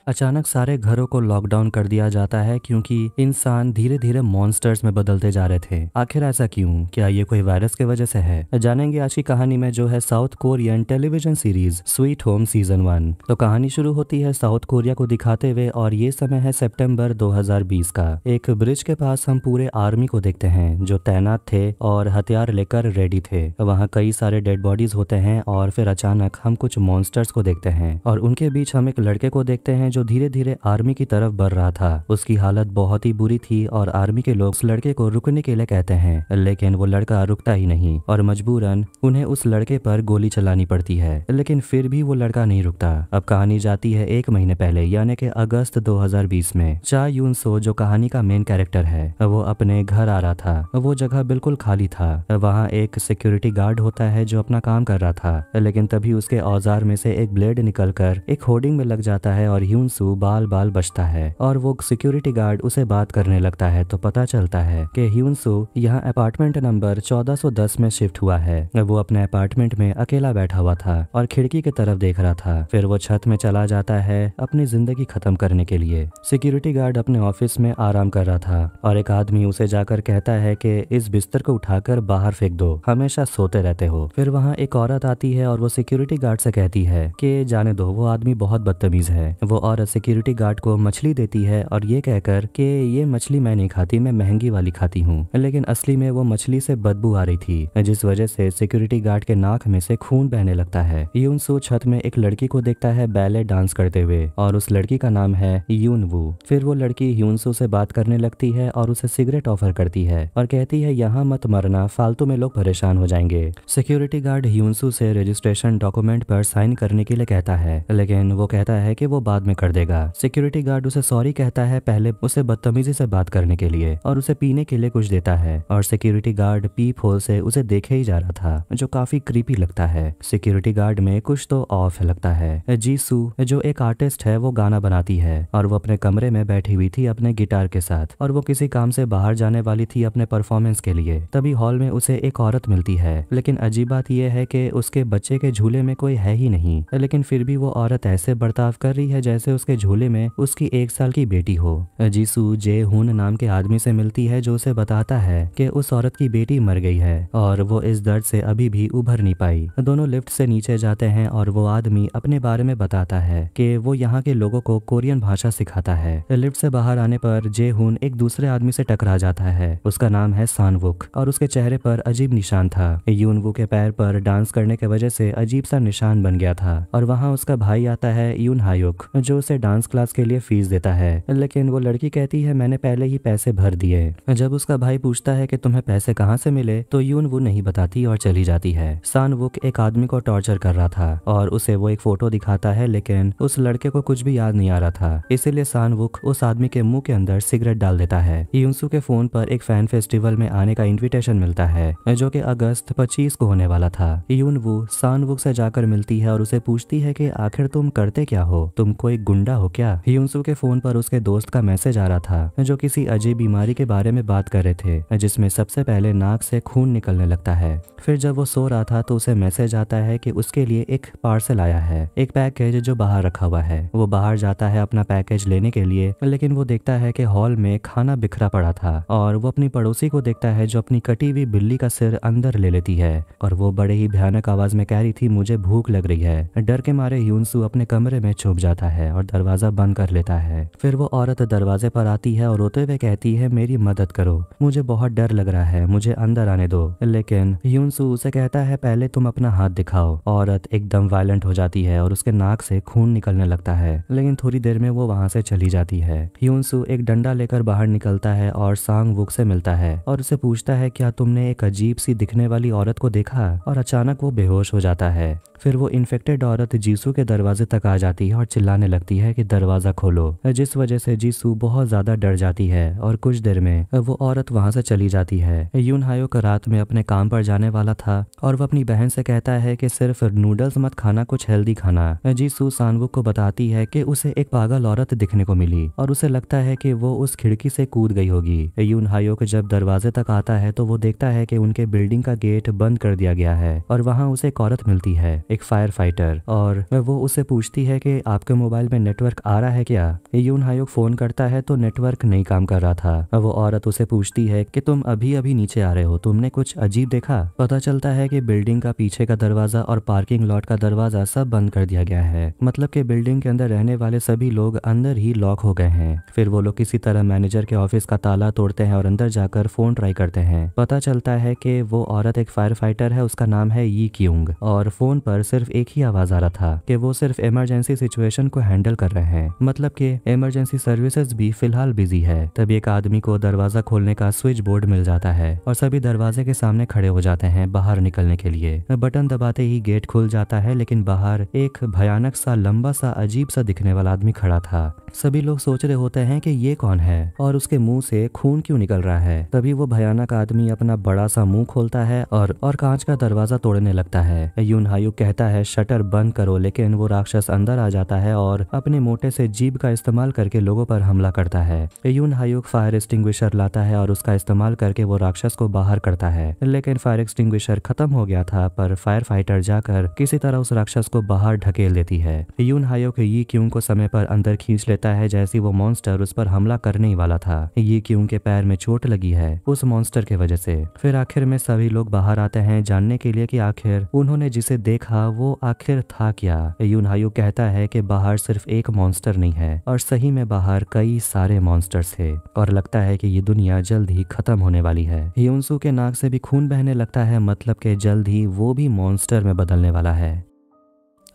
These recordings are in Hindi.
अचानक सारे घरों को लॉकडाउन कर दिया जाता है क्योंकि इंसान धीरे धीरे मॉन्स्टर्स में बदलते जा रहे थे। आखिर ऐसा क्यों? क्या ये कोई वायरस की वजह से है? जानेंगे आज की कहानी में, जो है south Korean television series sweet home season 1। तो कहानी शुरू होती है साउथ कोरिया को दिखाते हुए और ये समय है सितंबर 2020 का। एक ब्रिज के पास हम पूरे आर्मी को देखते हैं जो तैनात थे और हथियार लेकर रेडी थे। वहाँ कई सारे डेड बॉडीज होते हैं और फिर अचानक हम कुछ मॉन्स्टर्स को देखते हैं और उनके बीच हम एक लड़के को देखते हैं जो धीरे धीरे आर्मी की तरफ बढ़ रहा था। उसकी हालत बहुत ही बुरी थी और आर्मी के लोग उस लड़के को रुकने के लिए कहते हैं, लेकिन वो लड़का रुकता ही नहीं और मजबूरन उन्हें उस लड़के पर गोली चलानी पड़ती है, लेकिन फिर भी वो लड़का नहीं रुकता। अब कहानी जाती है 1 महीने पहले, यानी कि अगस्त 2020 में। चा यून सो जो कहानी का मेन कैरेक्टर है, वो अपने घर आ रहा था। वो जगह बिल्कुल खाली था। वहाँ एक सिक्योरिटी गार्ड होता है जो अपना काम कर रहा था, लेकिन तभी उसके औजार में से एक ब्लेड निकलकर एक होर्डिंग में लग जाता है और यून सू बाल बाल बचता है और वो सिक्योरिटी गार्ड उसे बात करने लगता है। तो पता चलता है कि ह्यून सू यहाँ अपार्टमेंट नंबर 1410 में शिफ्ट हुआ है। वो अपने अपार्टमेंट में अकेला बैठा हुआ था और खिड़की की तरफ देख रहा था। फिर वो छत में चला जाता है अपनी जिंदगी खत्म करने के लिए। सिक्योरिटी गार्ड अपने ऑफिस में आराम कर रहा था और एक आदमी उसे जाकर कहता है कि इस बिस्तर को उठाकर बाहर फेंक दो, हमेशा सोते रहते हो। फिर वहाँ एक औरत आती है और वो सिक्योरिटी गार्ड से कहती है कि जाने दो, वो आदमी बहुत बदतमीज है। वो औरत सिक्योरिटी गार्ड को मछली देती है और ये कहकर कि ये मछली मैं नहीं खाती, मैं महंगी वाली खाती हूँ। लेकिन असली में वो मछली से बदबू आ रही थी, जिस वजह से सिक्योरिटी गार्ड के नाक में से खून बहने लगता है। यून सू छत में एक लड़की को देखता है बैले डांस करते हुए और उस लड़की का नाम है यून वू। फिर वो लड़की यून सू से बात करने लगती है और उसे सिगरेट ऑफर करती है और कहती है यहाँ मत मरना, फालतू में लोग परेशान हो जाएंगे। सिक्योरिटी गार्ड यून सू से रजिस्ट्रेशन डॉक्यूमेंट पर साइन करने के लिए कहता है, लेकिन वो कहता है कि वो बाद में कर देगा। सिक्योरिटी गार्ड उसे सॉरी कहता है पहले उसे बदतमीजी से बात करने के लिए और उसे पीने के लिए कुछ देता है और सिक्योरिटी गार्ड पीप होल से उसे देखे ही जा रहा था, जो काफी क्रीपी लगता है। सिक्योरिटी गार्ड में कुछ तो ऑफ लगता है। जीसू जो एक आर्टिस्ट है, वो गाना बनाती है और वो अपने कमरे में बैठी हुई थी अपने गिटार के साथ और वो किसी काम से बाहर जाने वाली थी अपने परफॉर्मेंस के लिए। तभी हॉल में उसे एक औरत मिलती है, लेकिन अजीब बात यह है कि उसके बच्चे के झूले में कोई है ही नहीं, लेकिन फिर भी वो औरत ऐसे बर्ताव कर रही है जैसे उसके झूले में उसकी 1 साल की बेटी हो। जीसू जे हुन नाम के आदमी से मिलती है जो उसे बताता है कि उस औरत की बेटी मर गई है और वो इस दर्द से अभी भी उभर नहीं पाई। दोनों लिफ्ट से नीचे जाते हैं और वो आदमी अपने बारे में बताता है कि वो यहाँ के लोगों को कोरियन भाषा सिखाता है। लिफ्ट से बाहर आने पर जे हुन एक दूसरे आदमी से टकरा जाता है। उसका नाम है सानवुक और उसके चेहरे पर अजीब निशान था। यूनवू के पैर पर डांस करने की वजह से अजीब सा निशान बन गया था और वहाँ उसका भाई आता है यून हायुक, जो उसे डांस क्लास के लिए फीस देता है, लेकिन वो लड़की कहती है मैंने पहले ही पैसे भर दिए। जब उसका भाई पूछता है कि तुम्हें पैसे कहाँ से मिले, तो यून वो नहीं बताती और चली जाती है। सानवुक एक आदमी को टॉर्चर कर रहा था और उसे वो एक फोटो दिखाता है, लेकिन उस लड़के को कुछ भी याद नहीं आ रहा था, इसीलिए सानवुक उस आदमी के मुंह के अंदर सिगरेट डाल देता है। यूनसू के फोन पर एक फैन फेस्टिवल में आने का इन्विटेशन मिलता है जो कि अगस्त 25 को होने वाला था। यूनवू सानवुक से जाकर मिलती है और उसे पूछती है कि आखिर तुम करते क्या हो, तुम कोई गुंडा हो क्या? यूनसू के फोन पर उसके दोस्त का मैसेज आ रहा था जो किसी अजीब बीमारी के बारे में बात कर रहे थे, जिसमें सबसे पहले नाक से खून निकलने लगता है। फिर जब वो सो रहा था तो उसे मैसेज आता है कि उसके लिए एक पार्सल आया है, एक पैकेज जो बाहर रखा हुआ है। वो बाहर जाता है अपना पैकेज लेने के लिए, लेकिन वो देखता है कि हॉल में खाना बिखरा पड़ा था और वो अपनी पड़ोसी को देखता है जो अपनी कटी हुई बिल्ली का सिर अंदर ले लेती है और वो बड़े ही भयानक आवाज में कह रही थी मुझे भूख लग रही है। डर के मारे यूनसू अपने कमरे में छुप जाता है और दरवाजा बंद कर लेता है। फिर वो औरत दरवाजे पर आती है और रोते हुए कहती है मेरी मदद करो, मुझे बहुत डर लग रहा है, मुझे अंदर आने दो। लेकिन यूनसू उसे कहता है पहले तुम अपना हाथ दिखाओ। औरत एकदम वायलेंट हो जाती है और उसके नाक से खून निकलने लगता है, लेकिन थोड़ी देर में वो वहां से चली जाती है। यूनसू एक डंडा लेकर बाहर निकलता है और सांगवुक से मिलता है और उसे पूछता है क्या तुमने एक अजीब सी दिखने वाली औरत को देखा? और अचानक वो बेहोश हो जाता है। फिर वो इन्फेक्टेड औरत जीसू के दरवाजे तक आ जाती है और चिल्लाने लगती है कि दरवाजा खोलो, जिस वजह से जीसू बहुत ज्यादा डर जाती है और कुछ देर में वो औरत वहां से चली जाती है। यून हायोक रात में अपने काम पर जाने वाला था और वो अपनी बहन से कहता है कि सिर्फ नूडल्स मत खाना, कुछ हेल्दी खाना। जीसू सानवुक को बताती है कि उसे एक पागल औरत दिखने को मिली और उसे लगता है कि वो उस खिड़की से कूद गई होगी। यून हायोक जब दरवाजे तक आता है तो वो देखता है कि उनके बिल्डिंग का गेट बंद कर दिया गया है और वहाँ उसे एक औरत मिलती है। एक फायर फाइटर, और वो उससे पूछती है कि आपके मोबाइल में नेटवर्क आ रहा है क्या। यून हायोक फोन करता है तो नेटवर्क नहीं काम कर रहा था। वो औरत उसे पूछती है कि तुम अभी अभी नीचे आ रहे हो, तुमने कुछ अजीब देखा। पता चलता है कि बिल्डिंग का पीछे का दरवाजा और पार्किंग लॉट का दरवाजा सब बंद कर दिया गया है, मतलब कि बिल्डिंग के अंदर रहने वाले सभी लोग अंदर ही लॉक हो गए हैं। फिर वो लोग किसी तरह मैनेजर के ऑफिस का ताला तोड़ते हैं और अंदर जाकर फोन ट्राई करते हैं। पता चलता है कि वो औरत एक फायर फाइटर है, उसका नाम है यी क्यूंग, और फोन पर सिर्फ एक ही आवाज आ रहा था कि वो सिर्फ इमरजेंसी सिचुएशन को हैंडल कर रहे हैं, मतलब कि इमरजेंसी सर्विसेज भी फिलहाल बिजी है। तभी एक आदमी को दरवाजा खोलने का स्विच बोर्ड मिल जाता है और सभी दरवाजे के सामने खड़े हो जाते हैं बाहर निकलने के लिए। बटन दबाते ही गेट खुल जाता है, लेकिन बाहर एक भयानक सा लंबा सा अजीब सा दिखने वाला आदमी खड़ा था। सभी लोग सोच रहे होते हैं कि ये कौन है और उसके मुंह से खून क्यों निकल रहा है। तभी वो भयानक आदमी अपना बड़ा सा मुंह खोलता है और कांच का दरवाजा तोड़ने लगता है। यून हायुक कहता है शटर बंद करो, लेकिन वो राक्षस अंदर आ जाता है और अपने मोटे से जीभ का इस्तेमाल करके लोगों पर हमला करता है। यून हायुक फायर एक्सटिंग्विशर लाता है और उसका इस्तेमाल करके वो राक्षस को बाहर करता है, लेकिन फायर एक्सटिंग्विशर खत्म हो गया था। पर फायर फाइटर जाकर किसी तरह उस राक्षस को बाहर ढकेल देती है। यून हायुक यी क्यूंग को समय पर अंदर खींच लेता है, जैसे वो मॉन्स्टर उस पर हमला करने ही वाला था। यी क्यूंग के पैर में चोट लगी है उस मॉन्स्टर के वजह से। फिर आखिर में सभी लोग बाहर आते हैं जानने के लिए कि आखिर उन्होंने जिसे देखा वो आखिर था क्या। यून हायुक कहता है कि बाहर सिर्फ एक मॉन्स्टर नहीं है, और सही में बाहर कई सारे मॉन्स्टर्स थे और लगता है कि ये दुनिया जल्द ही खत्म होने वाली है। यूनसू के नाक से भी खून बहने लगता है, मतलब कि जल्द ही वो भी मॉन्स्टर में बदलने वाला है।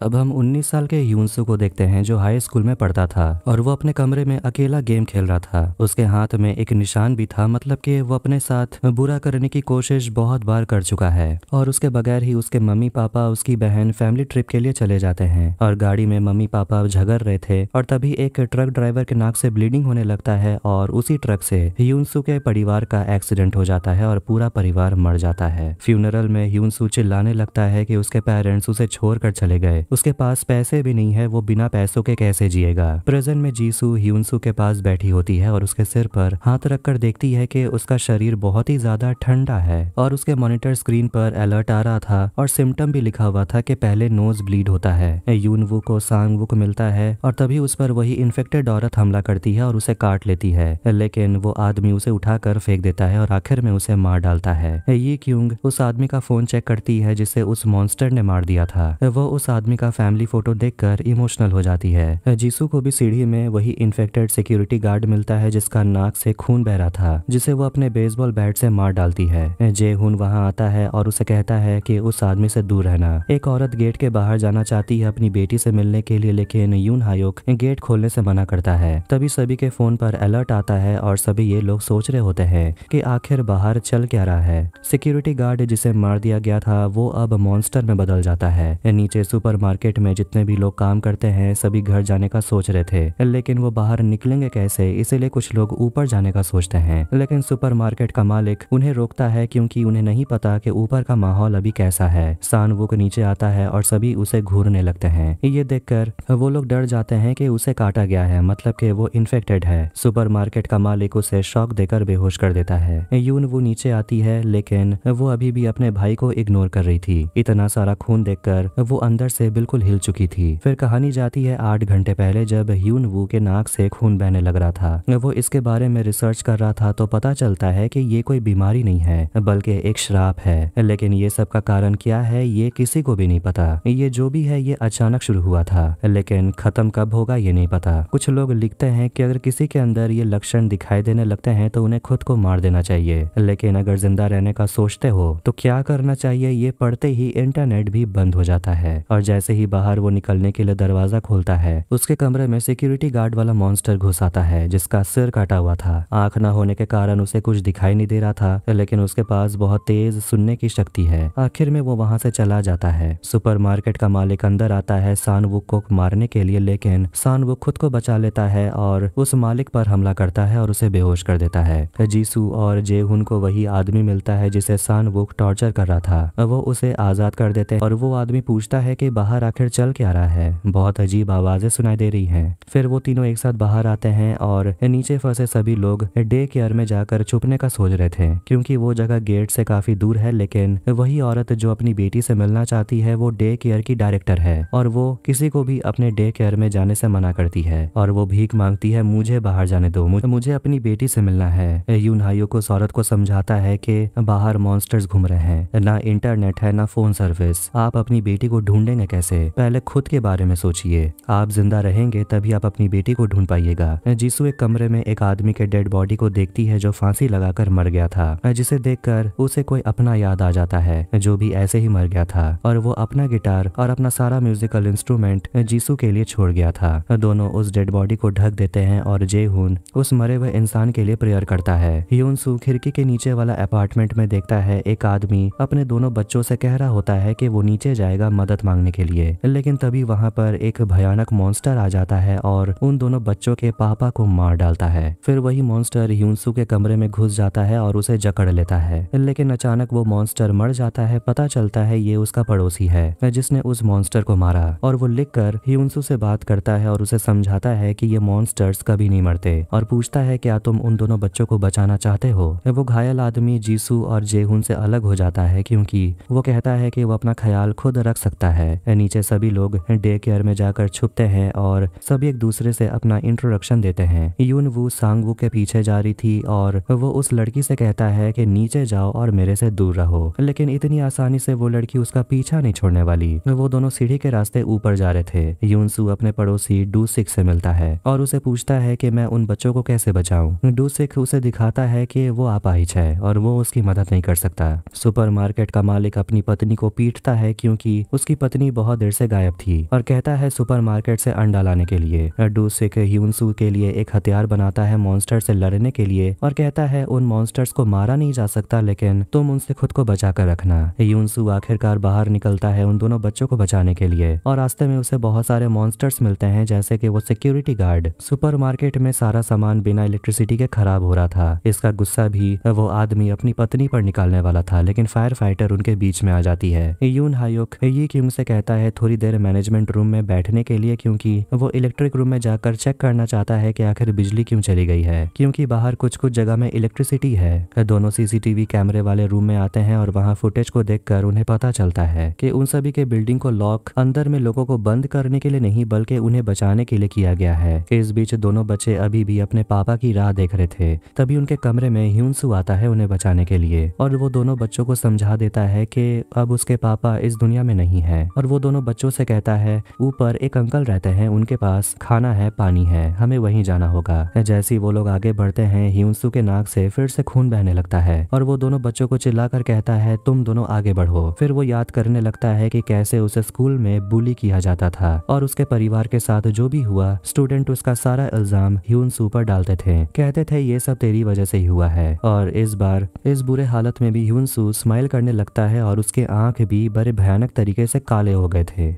अब हम 19 साल के यूनसू को देखते हैं जो हाई स्कूल में पढ़ता था और वो अपने कमरे में अकेला गेम खेल रहा था। उसके हाथ में एक निशान भी था, मतलब कि वो अपने साथ बुरा करने की कोशिश बहुत बार कर चुका है। और उसके बगैर ही उसके मम्मी पापा उसकी बहन फैमिली ट्रिप के लिए चले जाते हैं और गाड़ी में मम्मी पापा झगड़ रहे थे और तभी एक ट्रक ड्राइवर के नाक से ब्लीडिंग होने लगता है और उसी ट्रक से यूनसू के परिवार का एक्सीडेंट हो जाता है और पूरा परिवार मर जाता है। फ्यूनरल में यूनसू चिल्लाने लगता है कि उसके पेरेंट्स उसे छोड़कर चले गए, उसके पास पैसे भी नहीं है, वो बिना पैसों के कैसे जिएगा। प्रेजेंट में जीसू ह्यूनसू के पास बैठी होती है और उसके सिर पर हाथ रखकर देखती है कि उसका शरीर बहुत ही ज्यादा ठंडा है और उसके मॉनिटर स्क्रीन पर अलर्ट आ रहा था और सिम्टम भी लिखा हुआ था कि पहले नोज ब्लीड होता है। यूनवू को सांगवू को मिलता है और तभी उस पर वही इन्फेक्टेड औरत हमला करती है और उसे काट लेती है, लेकिन वो आदमी उसे उठाकर फेंक देता है और आखिर में उसे मार डालता है। ये क्यूंग उस आदमी का फोन चेक करती है जिसे उस मॉन्स्टर ने मार दिया था। वो उस आदमी का फैमिली फोटो देखकर इमोशनल हो जाती है। जीसू को भी सीढ़ी में वही इन्फेक्टेड सिक्योरिटी गार्ड मिलता है जिसका नाक से खून बह रहा था, जिसे वो अपने बेसबॉल बैट से मार डालती है। जे हुन वहां आता है और उसे कहता है कि उस आदमी से दूर रहना। एक औरत गेट के बाहर जाना चाहती है अपनी बेटी से मिलने के लिए, लेकिन यून हायुक गेट खोलने से मना करता है। तभी सभी के फोन पर अलर्ट आता है और सभी ये लोग सोच रहे होते हैं कि आखिर बाहर चल क्या रहा है। सिक्योरिटी गार्ड जिसे मार दिया गया था वो अब मॉन्स्टर में बदल जाता है। नीचे सुपरमार्केट में जितने भी लोग काम करते हैं सभी घर जाने का सोच रहे थे, लेकिन वो बाहर निकलेंगे कैसे, इसीलिए कुछ लोग ऊपर जाने का सोचते हैं। लेकिन सुपरमार्केट का मालिक उन्हें रोकता है क्योंकि उन्हें नहीं पता कि ऊपर का माहौल अभी कैसा है। सानवुक नीचे आता है और सभी उसे घूरने लगते हैं। ये देखकर वो लोग डर जाते हैं कि उसे काटा गया है, मतलब कि वो इन्फेक्टेड है। सुपरमार्केट का मालिक उसे शॉक देकर बेहोश कर देता है। यूनवू नीचे आती है, लेकिन वो अभी भी अपने भाई को इग्नोर कर रही थी। इतना सारा खून देखकर वो अंदर से बिल्कुल हिल चुकी थी। फिर कहानी जाती है 8 घंटे पहले, जब यूनवू के नाक से खून बहने लग रहा था। वो इसके बारे में रिसर्च कर रहा था तो पता चलता है कि ये कोई बीमारी नहीं है बल्कि एक श्राप है, लेकिन ये सब का कारण क्या है ये किसी को भी नहीं पता। ये जो भी है ये अचानक शुरू हुआ था, लेकिन खत्म कब होगा ये नहीं पता। कुछ लोग लिखते हैं कि अगर किसी के अंदर ये लक्षण दिखाई देने लगते हैं तो उन्हें खुद को मार देना चाहिए, लेकिन अगर जिंदा रहने का सोचते हो तो क्या करना चाहिए ये पढ़ते ही इंटरनेट भी बंद हो जाता है। और जैसे ही बाहर वो निकलने के लिए दरवाजा खोलता है, उसके कमरे में सिक्योरिटी गार्ड वाला मॉन्स्टर घुस आता है जिसका सिर काटा हुआ था। आंख ना होने के कारण उसे कुछ दिखाई नहीं दे रहा था, लेकिन उसके पास बहुत तेज सुनने की शक्ति है। आखिर में वो वहां से चला जाता है। सुपरमार्केट का मालिक अंदर आता है सानवुक को मारने के लिए, लेकिन सानवुक खुद को बचा लेता है और उस मालिक पर हमला करता है और उसे बेहोश कर देता है। जीसू और जेहुन को वही आदमी मिलता है जिसे सानवुक टॉर्चर कर रहा था। वो उसे आजाद कर देते हैं और वो आदमी पूछता है कि बाहर बाहर आखिर चल क्या रहा है, बहुत अजीब आवाजें सुनाई दे रही हैं। फिर वो तीनों एक साथ बाहर आते हैं और नीचे फंसे सभी लोग डे केयर में जाकर छुपने का सोच रहे थे, क्योंकि वो जगह गेट से काफी दूर है। लेकिन वही औरत जो अपनी बेटी से मिलना चाहती है वो डे केयर की डायरेक्टर है और वो किसी को भी अपने डे केयर में जाने से मना करती है और वो भीख मांगती है, मुझे बाहर जाने दो, मुझे अपनी बेटी से मिलना है। यून हायो को उस औरत को समझाता है कि बाहर मॉन्स्टर्स घूम रहे हैं, ना इंटरनेट है ना फोन सर्विस, आप अपनी बेटी को ढूंढेंगे कैसे, पहले खुद के बारे में सोचिए, आप जिंदा रहेंगे तभी आप अपनी बेटी को ढूंढ पाइएगा। जीसू एक कमरे में एक आदमी के डेड बॉडी को देखती है जो फांसी लगाकर मर गया था, जिसे देखकर उसे कोई अपना याद आ जाता है जो भी ऐसे ही मर गया था और वो अपना गिटार और अपना सारा म्यूजिकल इंस्ट्रूमेंट जीसू के लिए छोड़ गया था। दोनों उस डेड बॉडी को ढक देते हैं और जेहून उस मरे हुए इंसान के लिए प्रेयर करता है। यूनसू खिड़की के नीचे वाला अपार्टमेंट में देखता है एक आदमी अपने दोनों बच्चों से कह रहा होता है कि वो नीचे जाएगा मदद मांगने के लिए, लेकिन तभी वहां पर एक भयानक मॉन्स्टर आ जाता है और उन दोनों बच्चों के पापा को मार डालता है। फिर वही मॉन्स्टर यूनसू के कमरे में घुस जाता है और उसे जकड़ लेता है, लेकिन अचानक वो मॉन्स्टर मर जाता है। पता चलता है ये उसका पड़ोसी है जिसने उस मॉन्स्टर को मारा और वो लिखकर यूनसू से बात करता है और उसे समझाता है कि ये मॉन्स्टर्स कभी नहीं मरते और पूछता है क्या तुम उन दोनों बच्चों को बचाना चाहते हो। वो घायल आदमी जीसू और जेहून से अलग हो जाता है क्योंकि वो कहता है कि वो अपना ख्याल खुद रख सकता है। नीचे सभी लोग डे केयर में जाकर छुपते हैं और सभी एक दूसरे से अपना इंट्रोडक्शन देते हैं। यून वू सांगवू के पीछे जा रही थी और वो उस लड़की से कहता है कि नीचे जाओ और मेरे से दूर रहो, लेकिन इतनी आसानी से वो लड़की उसका पीछा नहीं छोड़ने वाली। वो दोनों सीढ़ी के रास्ते ऊपर जा रहे थे। यूनसू अपने पड़ोसी डूसिक से मिलता है और उसे पूछता है कि मैं उन बच्चों को कैसे बचाऊं। डूसिक उसे दिखाता है कि वो अपाहिज है और वो उसकी मदद नहीं कर सकता। सुपरमार्केट का मालिक अपनी पत्नी को पीटता है क्योंकि उसकी पत्नी बहुत देर से गायब थी और कहता है सुपरमार्केट से अंडा लाने के लिए। डूसिक यूनसू के लिए एक हथियार बनाता है मॉन्स्टर से लड़ने के लिए और कहता है उन मॉन्स्टर्स को मारा नहीं जा सकता, लेकिन तुम उनसे खुद को बचा कर रखना। यूनसू आखिरकार बाहर निकलता है उन दोनों बच्चों को बचाने के लिए और रास्ते में उसे बहुत सारे मॉन्स्टर्स मिलते हैं जैसे कि वो सिक्योरिटी गार्ड। सुपरमार्केट में सारा सामान बिना इलेक्ट्रिसिटी के खराब हो रहा था। इसका गुस्सा भी वो आदमी अपनी पत्नी पर निकालने वाला था, लेकिन फायर फाइटर उनके बीच में आ जाती है। यून हायुक ये किंग से कहता है थोड़ी देर मैनेजमेंट रूम में बैठने के लिए क्योंकि वो इलेक्ट्रिक रूम में जाकर चेक करना चाहता है कि आखिर बिजली क्यों चली गई है, क्योंकि बाहर कुछ कुछ जगह में इलेक्ट्रिसिटी है। दोनों सीसीटीवी कैमरे वाले रूम में आते हैं और वहाँ फुटेज को देखकर उन्हें पता चलता है कि उन सभी के बिल्डिंग को लॉक अंदर में लोगों को बंद करने के लिए नहीं बल्कि उन्हें बचाने के लिए किया गया है। इस बीच दोनों बच्चे अभी भी अपने पापा की राह देख रहे थे। तभी उनके कमरे में ह्यूनसू आता है उन्हें बचाने के लिए और वो दोनों बच्चों को समझा देता है कि अब उसके पापा इस दुनिया में नहीं है और वो दोनों बच्चों से कहता है ऊपर एक अंकल रहते हैं, उनके पास खाना है पानी है, हमें वहीं जाना होगा। जैसे ही वो लोग आगे बढ़ते हैं ह्यूनसू के नाक से फिर से खून बहने लगता है और वो दोनों बच्चों को चिल्लाकर कहता है तुम दोनों आगे बढ़ो। फिर वो याद करने लगता है कि कैसे उसे स्कूल में बुली किया जाता था और उसके परिवार के साथ जो भी हुआ स्टूडेंट उसका सारा इल्जाम ह्यूनसू पर डालते थे, कहते थे ये सब तेरी वजह से ही हुआ है। और इस बार इस बुरे हालत में भी ह्यूनसू स्माइल करने लगता है और उसके आंख भी बड़े भयानक तरीके से काले हो गए थे।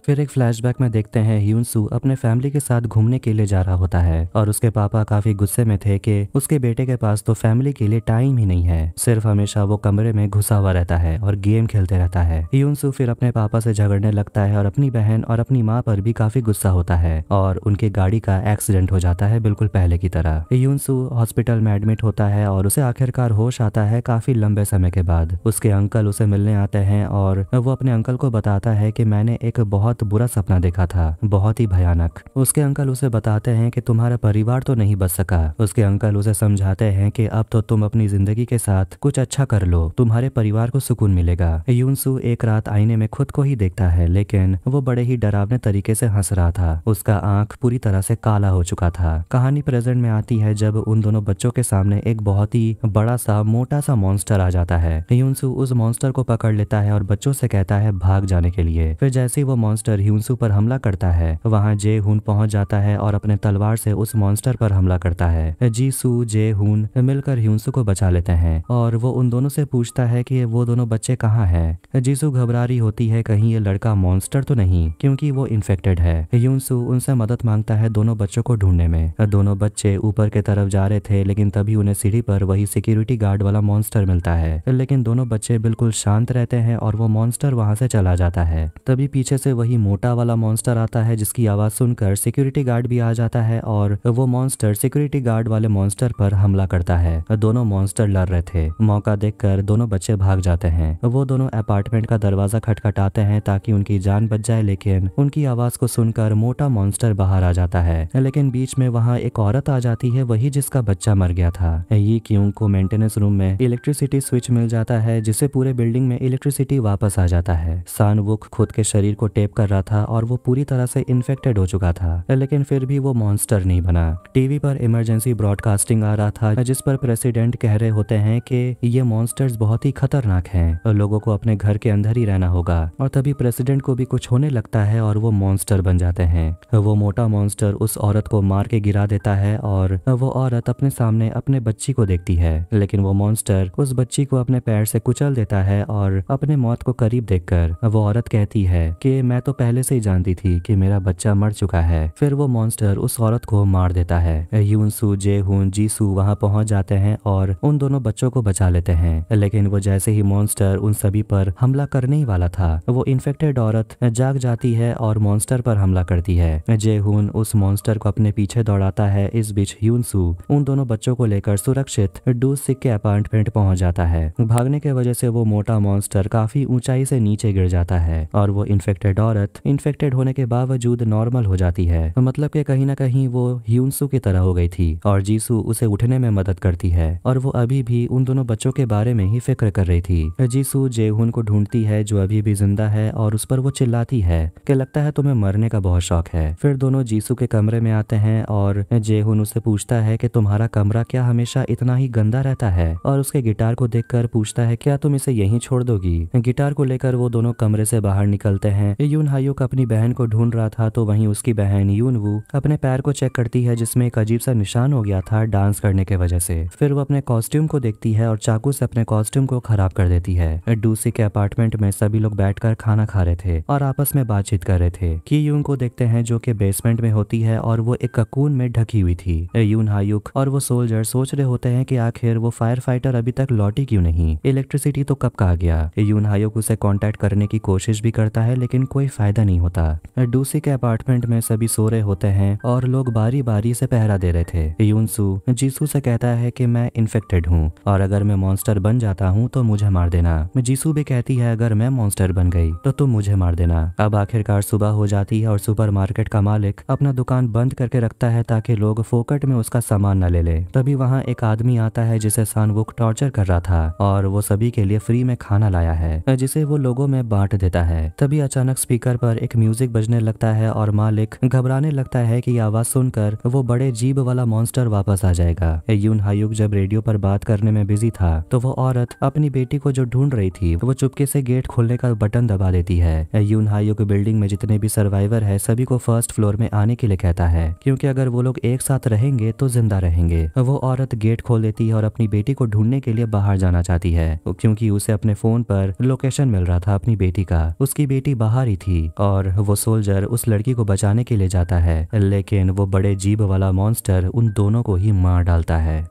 फिर एक फ्लैशबैक में देखते हैं ह्यूनसू अपने फैमिली के साथ घूमने के लिए जा रहा होता है और उसके पापा काफी गुस्से में थे कि उसके बेटे के पास तो फैमिली के लिए टाइम ही नहीं है, सिर्फ हमेशा वो कमरे में घुसा हुआ रहता है और गेम खेलते रहता है। ह्यूनसू फिर अपने पापा से झगड़ने लगता है और अपनी बहन और अपनी माँ पर भी काफी गुस्सा होता है और उनकी गाड़ी का एक्सीडेंट हो जाता है बिल्कुल पहले की तरह। ह्यूनसू हॉस्पिटल में एडमिट होता है और उसे आखिरकार होश आता है काफी लंबे समय के बाद। उसके अंकल उसे मिलने आते हैं और वो अपने अंकल को बताता है कि मैंने एक बहुत बुरा सपना देखा था, बहुत ही भयानक। उसके अंकल उसे बताते हैं कि तुम्हारा परिवार तो नहीं बच सका। उसके अंकल उसे समझाते हैं कि अब तो तुम अपनी जिंदगी के साथ कुछ अच्छा कर लो, तुम्हारे परिवार को सुकून मिलेगा। ह्यूनसू एक रात आईने में खुद को ही देखता है, लेकिन वो बड़े ही डरावने तरीके से हंस रहा था। उसका आंख पूरी तरह से काला हो चुका था। कहानी प्रेजेंट में आती है जब उन दोनों बच्चों के सामने एक बहुत ही बड़ा सा मोटा सा मॉन्स्टर आ जाता है। ह्यूनसू उस मॉन्स्टर को पकड़ लेता है और बच्चों से कहता है भाग जाने के लिए। फिर जैसे ही वो मॉन्स्टर मॉन्स्टर ह्यूनसू पर हमला करता है वहाँ जे हुन पहुंच जाता है और अपने तलवार से उस मॉन्स्टर पर हमला करता है। जीसू जे हुन मिलकर ह्यूनसू को बचा लेते हैं और वो उन दोनों से पूछता है कि वो दोनों बच्चे कहाँ हैं। जीसू घबरा रही होती है कहीं ये लड़का मॉन्स्टर तो नहीं, क्योंकि वो इन्फेक्टेड है। ह्यूनसू उनसे मदद मांगता है दोनों बच्चों को ढूंढने में। दोनों बच्चे ऊपर की तरफ जा रहे थे, लेकिन तभी उन्हें सीढ़ी पर वही सिक्योरिटी गार्ड वाला मॉन्स्टर मिलता है। लेकिन दोनों बच्चे बिल्कुल शांत रहते हैं और वो मॉन्स्टर वहां से चला जाता है। तभी पीछे से वही मोटा वाला मॉन्स्टर आता है जिसकी आवाज सुनकर सिक्योरिटी गार्ड भी आ जाता है और वो मॉन्स्टर सिक्योरिटी गार्ड वाले मॉन्स्टर पर हमला करता है। दोनों मॉन्स्टर लड़ रहे थे। मौका देखकर दोनों बच्चे भाग जाते हैं। वो दोनों अपार्टमेंट का दरवाजा खटखटाते हैं ताकि उनकी जान बच जाए, लेकिन उनकी आवाज को सुनकर मोटा मॉन्स्टर बाहर आ जाता है। लेकिन बीच में वहाँ एक औरत आ जाती है, वही जिसका बच्चा मर गया था। ये क्यों को मेंटेनेंस रूम में इलेक्ट्रिसिटी स्विच मिल जाता है जिससे पूरे बिल्डिंग में इलेक्ट्रिसिटी वापस आ जाता है। सान वुक खुद के शरीर को टेप कर रहा था और वो पूरी तरह से इन्फेक्टेड हो चुका था, लेकिन फिर भी वो मॉन्स्टर नहीं बना। टीवी पर इमरजेंसी ब्रॉडकास्टिंग आ रहा था जिस पर प्रेसिडेंट कह रहे होते हैं कि ये मॉन्स्टर्स बहुत ही खतरनाक हैं और लोगों को अपने घर के अंदर ही रहना होगा। और तभी प्रेसिडेंट को भी कुछ होने लगता है और वो मॉन्स्टर बन जाते हैं। वो मोटा मॉन्स्टर उस औरत को मार के गिरा देता है और वो औरत अपने सामने अपने बच्ची को देखती है, लेकिन वो मॉन्स्टर उस बच्ची को अपने पैर से कुचल देता है और अपने मौत को करीब देखकर वो औरत कहती है कि मैं तो पहले से ही जानती थी कि मेरा बच्चा मर चुका है। फिर वो मॉन्स्टर उस औरत को मार देता है। ह्यूनसू जे हुन जीसू वहां पहुंच जाते हैं और उन दोनों बच्चों को बचा लेते हैं, लेकिन वो जैसे ही मॉन्स्टर उन सभी पर हमला करने ही वाला था, वो इन्फेक्टेड औरत जाग जाती है और मॉन्स्टर पर हमला करती है। जे हुन उस मॉन्स्टर को अपने पीछे दौड़ाता है। इस बीच ह्यूनसू उन दोनों बच्चों को लेकर सुरक्षित डू सिक के अपार्टमेंट पहुंच जाता है। भागने के वजह से वो मोटा मॉन्स्टर काफी ऊंचाई से नीचे गिर जाता है और वो इन्फेक्टेड औरत इन्फेक्टेड होने के बावजूद नॉर्मल हो जाती है। मतलब कि कहीं ना कहीं वो ह्यूनसू की तरह हो गई थी और जीसू उसे उठने में मदद करती है और वो अभी भी उन दोनों बच्चों के बारे में ही फिक्र कर रही थी। जीसू जेहुन को ढूंढती है जो अभी भी जिंदा है और उस पर वो चिल्लाती है कि लगता है तुम्हें मरने का बहुत शौक है। फिर दोनों जीसू के कमरे में आते हैं और जेहुन उससे पूछता है कि तुम्हारा कमरा क्या हमेशा इतना ही गंदा रहता है, और उसके गिटार को देखकर पूछता है क्या तुम इसे यहीं छोड़ दोगी। गिटार को लेकर वो दोनों कमरे से बाहर निकलते हैं। यून हायुक अपनी बहन को ढूंढ रहा था तो वहीं उसकी बहन यून वू अपने पैर को चेक करती है जिसमें एक अजीब सा निशान हो गया था डांस करने के वजह से। फिर वो अपने कॉस्ट्यूम को देखती है और चाकू से अपने कॉस्ट्यूम को खराब कर देती है। डूसी के अपार्टमेंट में सभी लोग बैठकर खाना खा रहे थे और आपस में बातचीत कर रहे थे कि यून को देखते हैं जो कि बेसमेंट में होती है और वो एक ककून में ढकी हुई थी। यून हायुक और वो सोल्जर सोच रहे होते हैं कि आखिर वो फायर फाइटर अभी तक लौटी क्यों नहीं, इलेक्ट्रिसिटी तो कब का आ गया। यून हायुक उसे कांटेक्ट करने की कोशिश भी करता है लेकिन कोई फायदा नहीं होता। डूसी के अपार्टमेंट में सभी सो रहे होते हैं और लोग बारी बारी से पहरा दे रहे थे। यूनसू जीसू से कहता है कि मैं इन्फेक्टेड हूँ और अगर मैं मॉन्स्टर बन जाता हूँ तो मुझे मार देना। जीसू भी कहती है अगर मैं मॉन्स्टर बन गई तो तुम मुझे मार देना। अब आखिरकार सुबह हो जाती है और सुपरमार्केट का मालिक अपना दुकान बंद करके रखता है ताकि लोग फोकट में उसका सामान न ले ले। तभी वहाँ एक आदमी आता है जिसे सानवुक टॉर्चर कर रहा था और वो सभी के लिए फ्री में खाना लाया है जिसे वो लोगों में बांट देता है। तभी अचानक स्पीकर पर एक म्यूजिक बजने लगता है और मालिक घबराने लगता है कि आवाज सुनकर वो बड़े जीभ वाला मॉन्स्टर वापस आ जाएगा। यून हायुक जब रेडियो पर बात करने में बिजी था तो वो औरत अपनी बेटी को जो ढूंढ रही थी वो चुपके से गेट खोलने का बटन दबा देती है। यून हायुक बिल्डिंग में जितने भी सर्वाइवर है सभी को फर्स्ट फ्लोर में आने के लिए कहता है क्योंकि अगर वो लोग एक साथ रहेंगे तो जिंदा रहेंगे। वो औरत गेट खोल देती है और अपनी बेटी को ढूंढने के लिए बाहर जाना चाहती है क्योंकि उसे अपने फोन पर लोकेशन मिल रहा था अपनी बेटी का। उसकी बेटी बाहर ही थी और वो सोल्जर उस लड़की को बचाने के लिए जाता है, लेकिन वो बड़े जीभ वाला मॉन्स्टर उन दोनों को ही मार डालता है।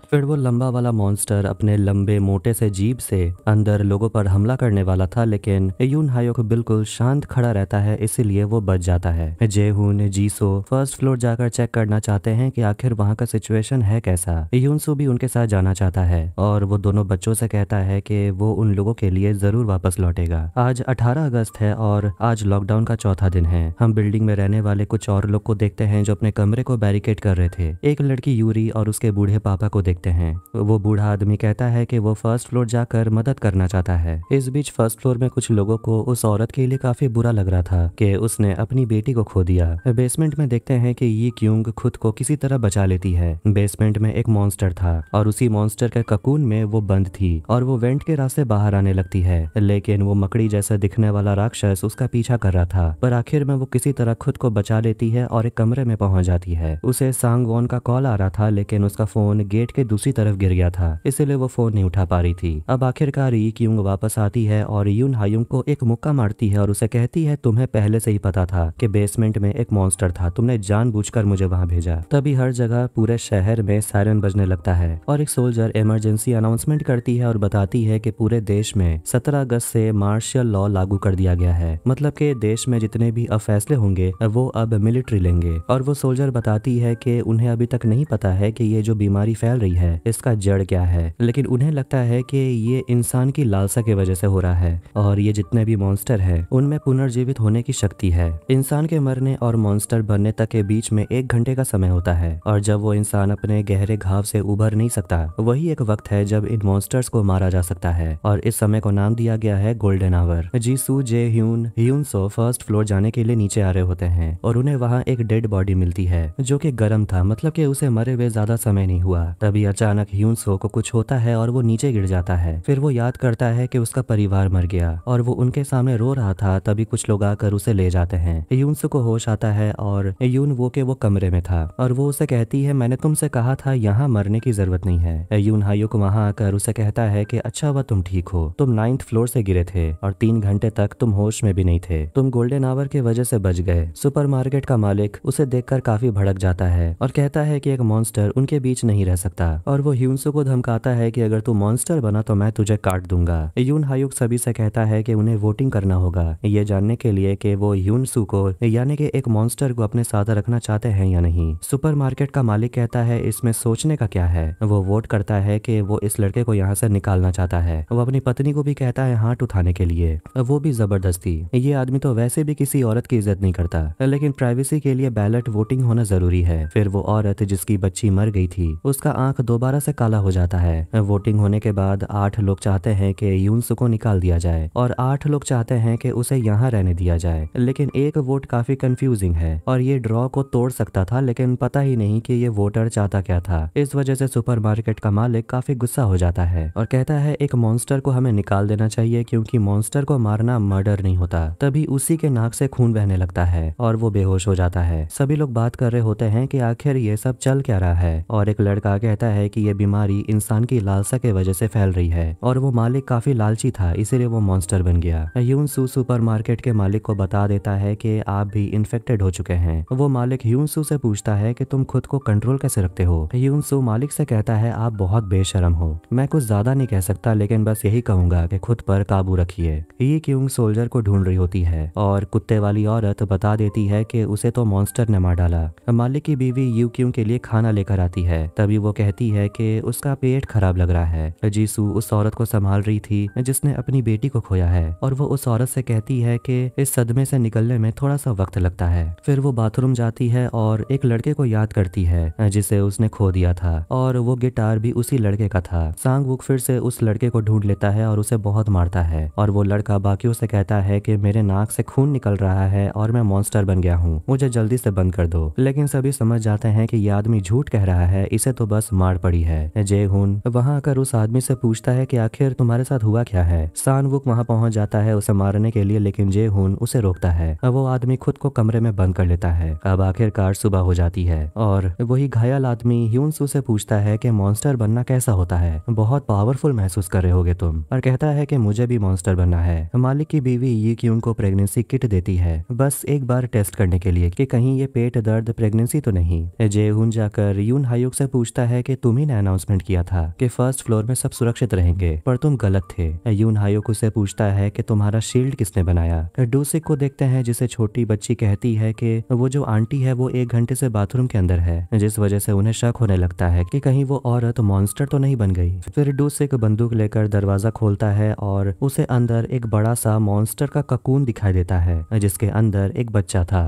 फिर वो लंबा वाला मॉन्स्टर अपने लंबे मोटे से जीभ से अंदर लोगों पर हमला करने वाला था, लेकिन यून हायुक बिल्कुल शांत खड़ा रहता है इसीलिए वो बच जाता है। जेहुन जीसो फर्स्ट फ्लोर जाकर चेक करना चाहते हैं कि आखिर वहाँ का सिचुएशन है कैसा। यूनसू भी उनके साथ जाना चाहता है और वो दोनों बच्चों से कहता है कि वो उन लोगों के लिए जरूर वापस लौटेगा। आज 18 अगस्त है और आज लॉकडाउन का चौथा दिन है। हम बिल्डिंग में रहने वाले कुछ और लोग को देखते हैं जो अपने कमरे को बैरिकेड कर रहे थे। एक लड़की यूरी और उसके बूढ़े पापा को देखते देखते हैं। वो बूढ़ा आदमी कहता है कि वो फर्स्ट फ्लोर जाकर मदद करना चाहता है। इस बीच फर्स्ट फ्लोर में कुछ लोगों को उस औरत के लिए काफी बुरा लग रहा था कि उसने अपनी बेटी को खो दिया। बेसमेंट में देखते हैं कि ये क्यूंग खुद को किसी तरह बचा लेती है। बेसमेंट में एक मॉन्स्टर था और उसी मॉन्स्टर के ककून में वो बंद थी और वो वेंट के रास्ते बाहर आने लगती है, लेकिन वो मकड़ी जैसा दिखने वाला राक्षस उसका पीछा कर रहा था। पर आखिर में वो किसी तरह खुद को बचा लेती है और एक कमरे में पहुंच जाती है। उसे सांगवॉन का कॉल आ रहा था, लेकिन उसका फोन गेट के दूसरी तरफ गिर गया था, इसलिए वो फोन नहीं उठा पा रही थी। अब आखिरकार ये क्यूंग वापस आती है और यून हायुंग को एक मुक्का मारती है और उसे कहती है तुम्हें पहले से ही पता था कि बेसमेंट में एक मॉन्स्टर था, तुमने जानबूझकर मुझे वहां भेजा। तभी हर जगह पूरे शहर में सायरन बजने लगता है और एक सोल्जर इमरजेंसी अनाउंसमेंट करती है और बताती है कि पूरे देश में 17 अगस्त से मार्शल लॉ लागू कर दिया गया है। मतलब कि देश में जितने भी अब फैसले होंगे वो अब मिलिट्री लेंगे। और वो सोल्जर बताती है कि उन्हें अभी तक नहीं पता है कि ये जो बीमारी फैल रही है इसका जड़ क्या है, लेकिन उन्हें लगता है कि ये इंसान की लालसा की वजह से हो रहा है और ये जितने भी मॉन्स्टर है उनमें पुनर्जीवित होने की शक्ति है। इंसान के मरने और मॉन्स्टर बनने तक के बीच में 1 घंटे का समय होता है और जब वो इंसान अपने गहरे घाव से उभर नहीं सकता वही एक वक्त है जब इन मॉन्स्टर्स को मारा जा सकता है और इस समय को नाम दिया गया है गोल्डन आवर। जीसू, जे ह्यून सो फर्स्ट फ्लोर जाने के लिए नीचे आ रहे होते हैं और उन्हें वहाँ एक डेड बॉडी मिलती है जो कि गर्म था, मतलब कि उसे मरे हुए ज्यादा समय नहीं हुआ। तभी अचानक ह्यून सो को कुछ होता है और वो नीचे गिर जाता है। फिर वो याद करता है कि उसका परिवार मर गया और वो उनके सामने रो रहा था। तभी कुछ लोग आकर उसे ले जाते हैं। ह्यून सो को होश आता है और यून वो के वो कमरे में था और वो उसे कहती है मैंने तुमसे कहा था यहाँ मरने की जरूरत नहीं है। यून हायुक वहाँ आकर उसे कहता है कि अच्छा हुआ तुम ठीक हो, तुम 9th फ्लोर से गिरे थे और 3 घंटे तक तुम होश में भी नहीं थे, तुम गोल्डन आवर की वजह से बच गए। सुपरमार्केट का मालिक उसे देखकर काफी भड़क जाता है और कहता है कि एक मॉन्स्टर उनके बीच नहीं रह सकता और वो ह्यूनसो को धमकाता है कि अगर तू मॉन्स्टर बना तो मैं तुझे काट दूंगा। यून हायुक सभी से कहता है कि उन्हें वोटिंग करना होगा ये जानने के लिए कि वो ह्यूनसू को यानी कि एक मॉन्स्टर को अपने साथ रखना चाहते हैं या नहीं। सुपरमार्केट का मालिक कहता है इसमें सोचने का क्या है। वो वोट करता है कि वो इस लड़के को यहाँ से निकालना चाहता है। वो अपनी पत्नी को भी कहता है हाथ उठाने के लिए, वो भी जबरदस्ती। ये आदमी तो वैसे भी किसी औरत की इज्जत नहीं करता, लेकिन प्राइवेसी के लिए बैलेट वोटिंग होना जरूरी है। फिर वो औरत जिसकी बच्ची मर गई थी उसका आंख दोबारा से काला हो जाता है। वोटिंग होने के बाद 8 लोग चाहते हैं कि यूनसू को निकाल दिया जाए और 8 लोग चाहते हैं कि उसे यहाँ रहने दिया जाए, लेकिन एक वोट काफी कंफ्यूजिंग है और ये ड्रॉ को तोड़ सकता था, लेकिन पता ही नहीं कि ये वोटर चाहता क्या था। इस वजह से सुपरमार्केट का मालिक काफी गुस्सा हो जाता है और कहता है एक मॉन्स्टर को हमें निकाल देना चाहिए क्योंकि मॉन्स्टर को मारना मर्डर नहीं होता। तभी उसी के नाक से खून बहने लगता है और वो बेहोश हो जाता है। सभी लोग बात कर रहे होते हैं कि आखिर ये सब चल क्या रहा है और एक लड़का कहता है कि ये बीमारी इंसान की लालसा के वजह से फैल रही है और वो मालिक काफी लालची था इसीलिए वो मॉन्स्टर बन गया। ह्यूनसू सुपरमार्केट के मालिक को बता देता है कि आप भी इन्फेक्टेड हो चुके हैं। वो मालिक ह्यूनसू से पूछता है कि तुम खुद को कंट्रोल कैसे रखते हो। ह्यूनसू मालिक से कहता है आप बहुत बेशरम हो, मैं कुछ ज्यादा नहीं कह सकता लेकिन बस यही कहूंगा कि खुद पर काबू रखिए। ये क्यूंग सोल्जर को ढूंढ रही होती है और कुत्ते वाली औरत बता देती है कि उसे तो मॉन्स्टर ने मार डाला। मालिक की बीवी यू क्यूंग के लिए खाना लेकर आती है। तभी वो कहती है कि उसका पेट खराब लग रहा है। जीसू उस औरत को संभाल रही थी जिसने अपनी बेटी को खोया है और वो उस औरत से कहती है कि इस सदमे से निकलने में थोड़ा सा वक्त लगता है। फिर वो बाथरूम जाती है और एक लड़के को याद करती है जिसे उसने खो दिया था और वो गिटार भी उसी लड़के का था। सांगवुक फिर से उस लड़के को ढूंढ लेता है और उसे बहुत मारता है और वो लड़का बाकियों से कहता है कि मेरे नाक से खून निकल रहा है और मैं मॉन्स्टर बन गया हूँ, मुझे जल्दी से बंद कर दो। लेकिन सभी समझ जाते हैं कि ये आदमी झूठ कह रहा है, इसे तो बस मार पड़ी है। जेहुन वहाँ आकर उस आदमी से पूछता है कि आखिर तुम्हारे साथ हुआ क्या है। सांगवुक वहाँ पहुंच जाता है उसे मारने के लिए, लेकिन जेहुन उसे रोकता है। वो आदमी खुद को कमरे में बंद कर लेता है। अब आखिरकार सुबह हो जाती है और वही घायल आदमी ह्यूनसू से पूछता है कि मॉन्स्टर बनना कैसा होता है, बहुत पावरफुल महसूस कर रहे होगे तुम, और कहता है कि मुझे भी मॉन्स्टर बनना है। मालिक की बीवी ये क्यूंग को प्रेगनेंसी किट देती है बस एक बार टेस्ट करने के लिए कि कहीं ये पेट दर्द प्रेगनेंसी तो नहीं। जेहुन जाकर यून हायुक से पूछता है कि तुम ही ने अनाउंसमेंट किया था कि फर्स्ट फ्लोर में सब सुरक्षित रहेंगे पर तुम गलत थे। यून हायुक उसे पूछता है कि तुम्हारा शील्ड किसने बनाया। डूसिक को देखते हैं जिसे छोटी बच्ची कहती है कि वो जो आंटी है वो 1 घंटे से बाथरूम के अंदर है, जिस वजह से उन्हें शक होने लगता है कि कहीं वो औरत मॉन्स्टर तो नहीं बन गई। फिर डूसिक बंदूक लेकर दरवाजा खोलता है और उसे अंदर एक बड़ा सा मॉन्स्टर का ककून दिखाई देता है जिसके अंदर एक बच्चा था।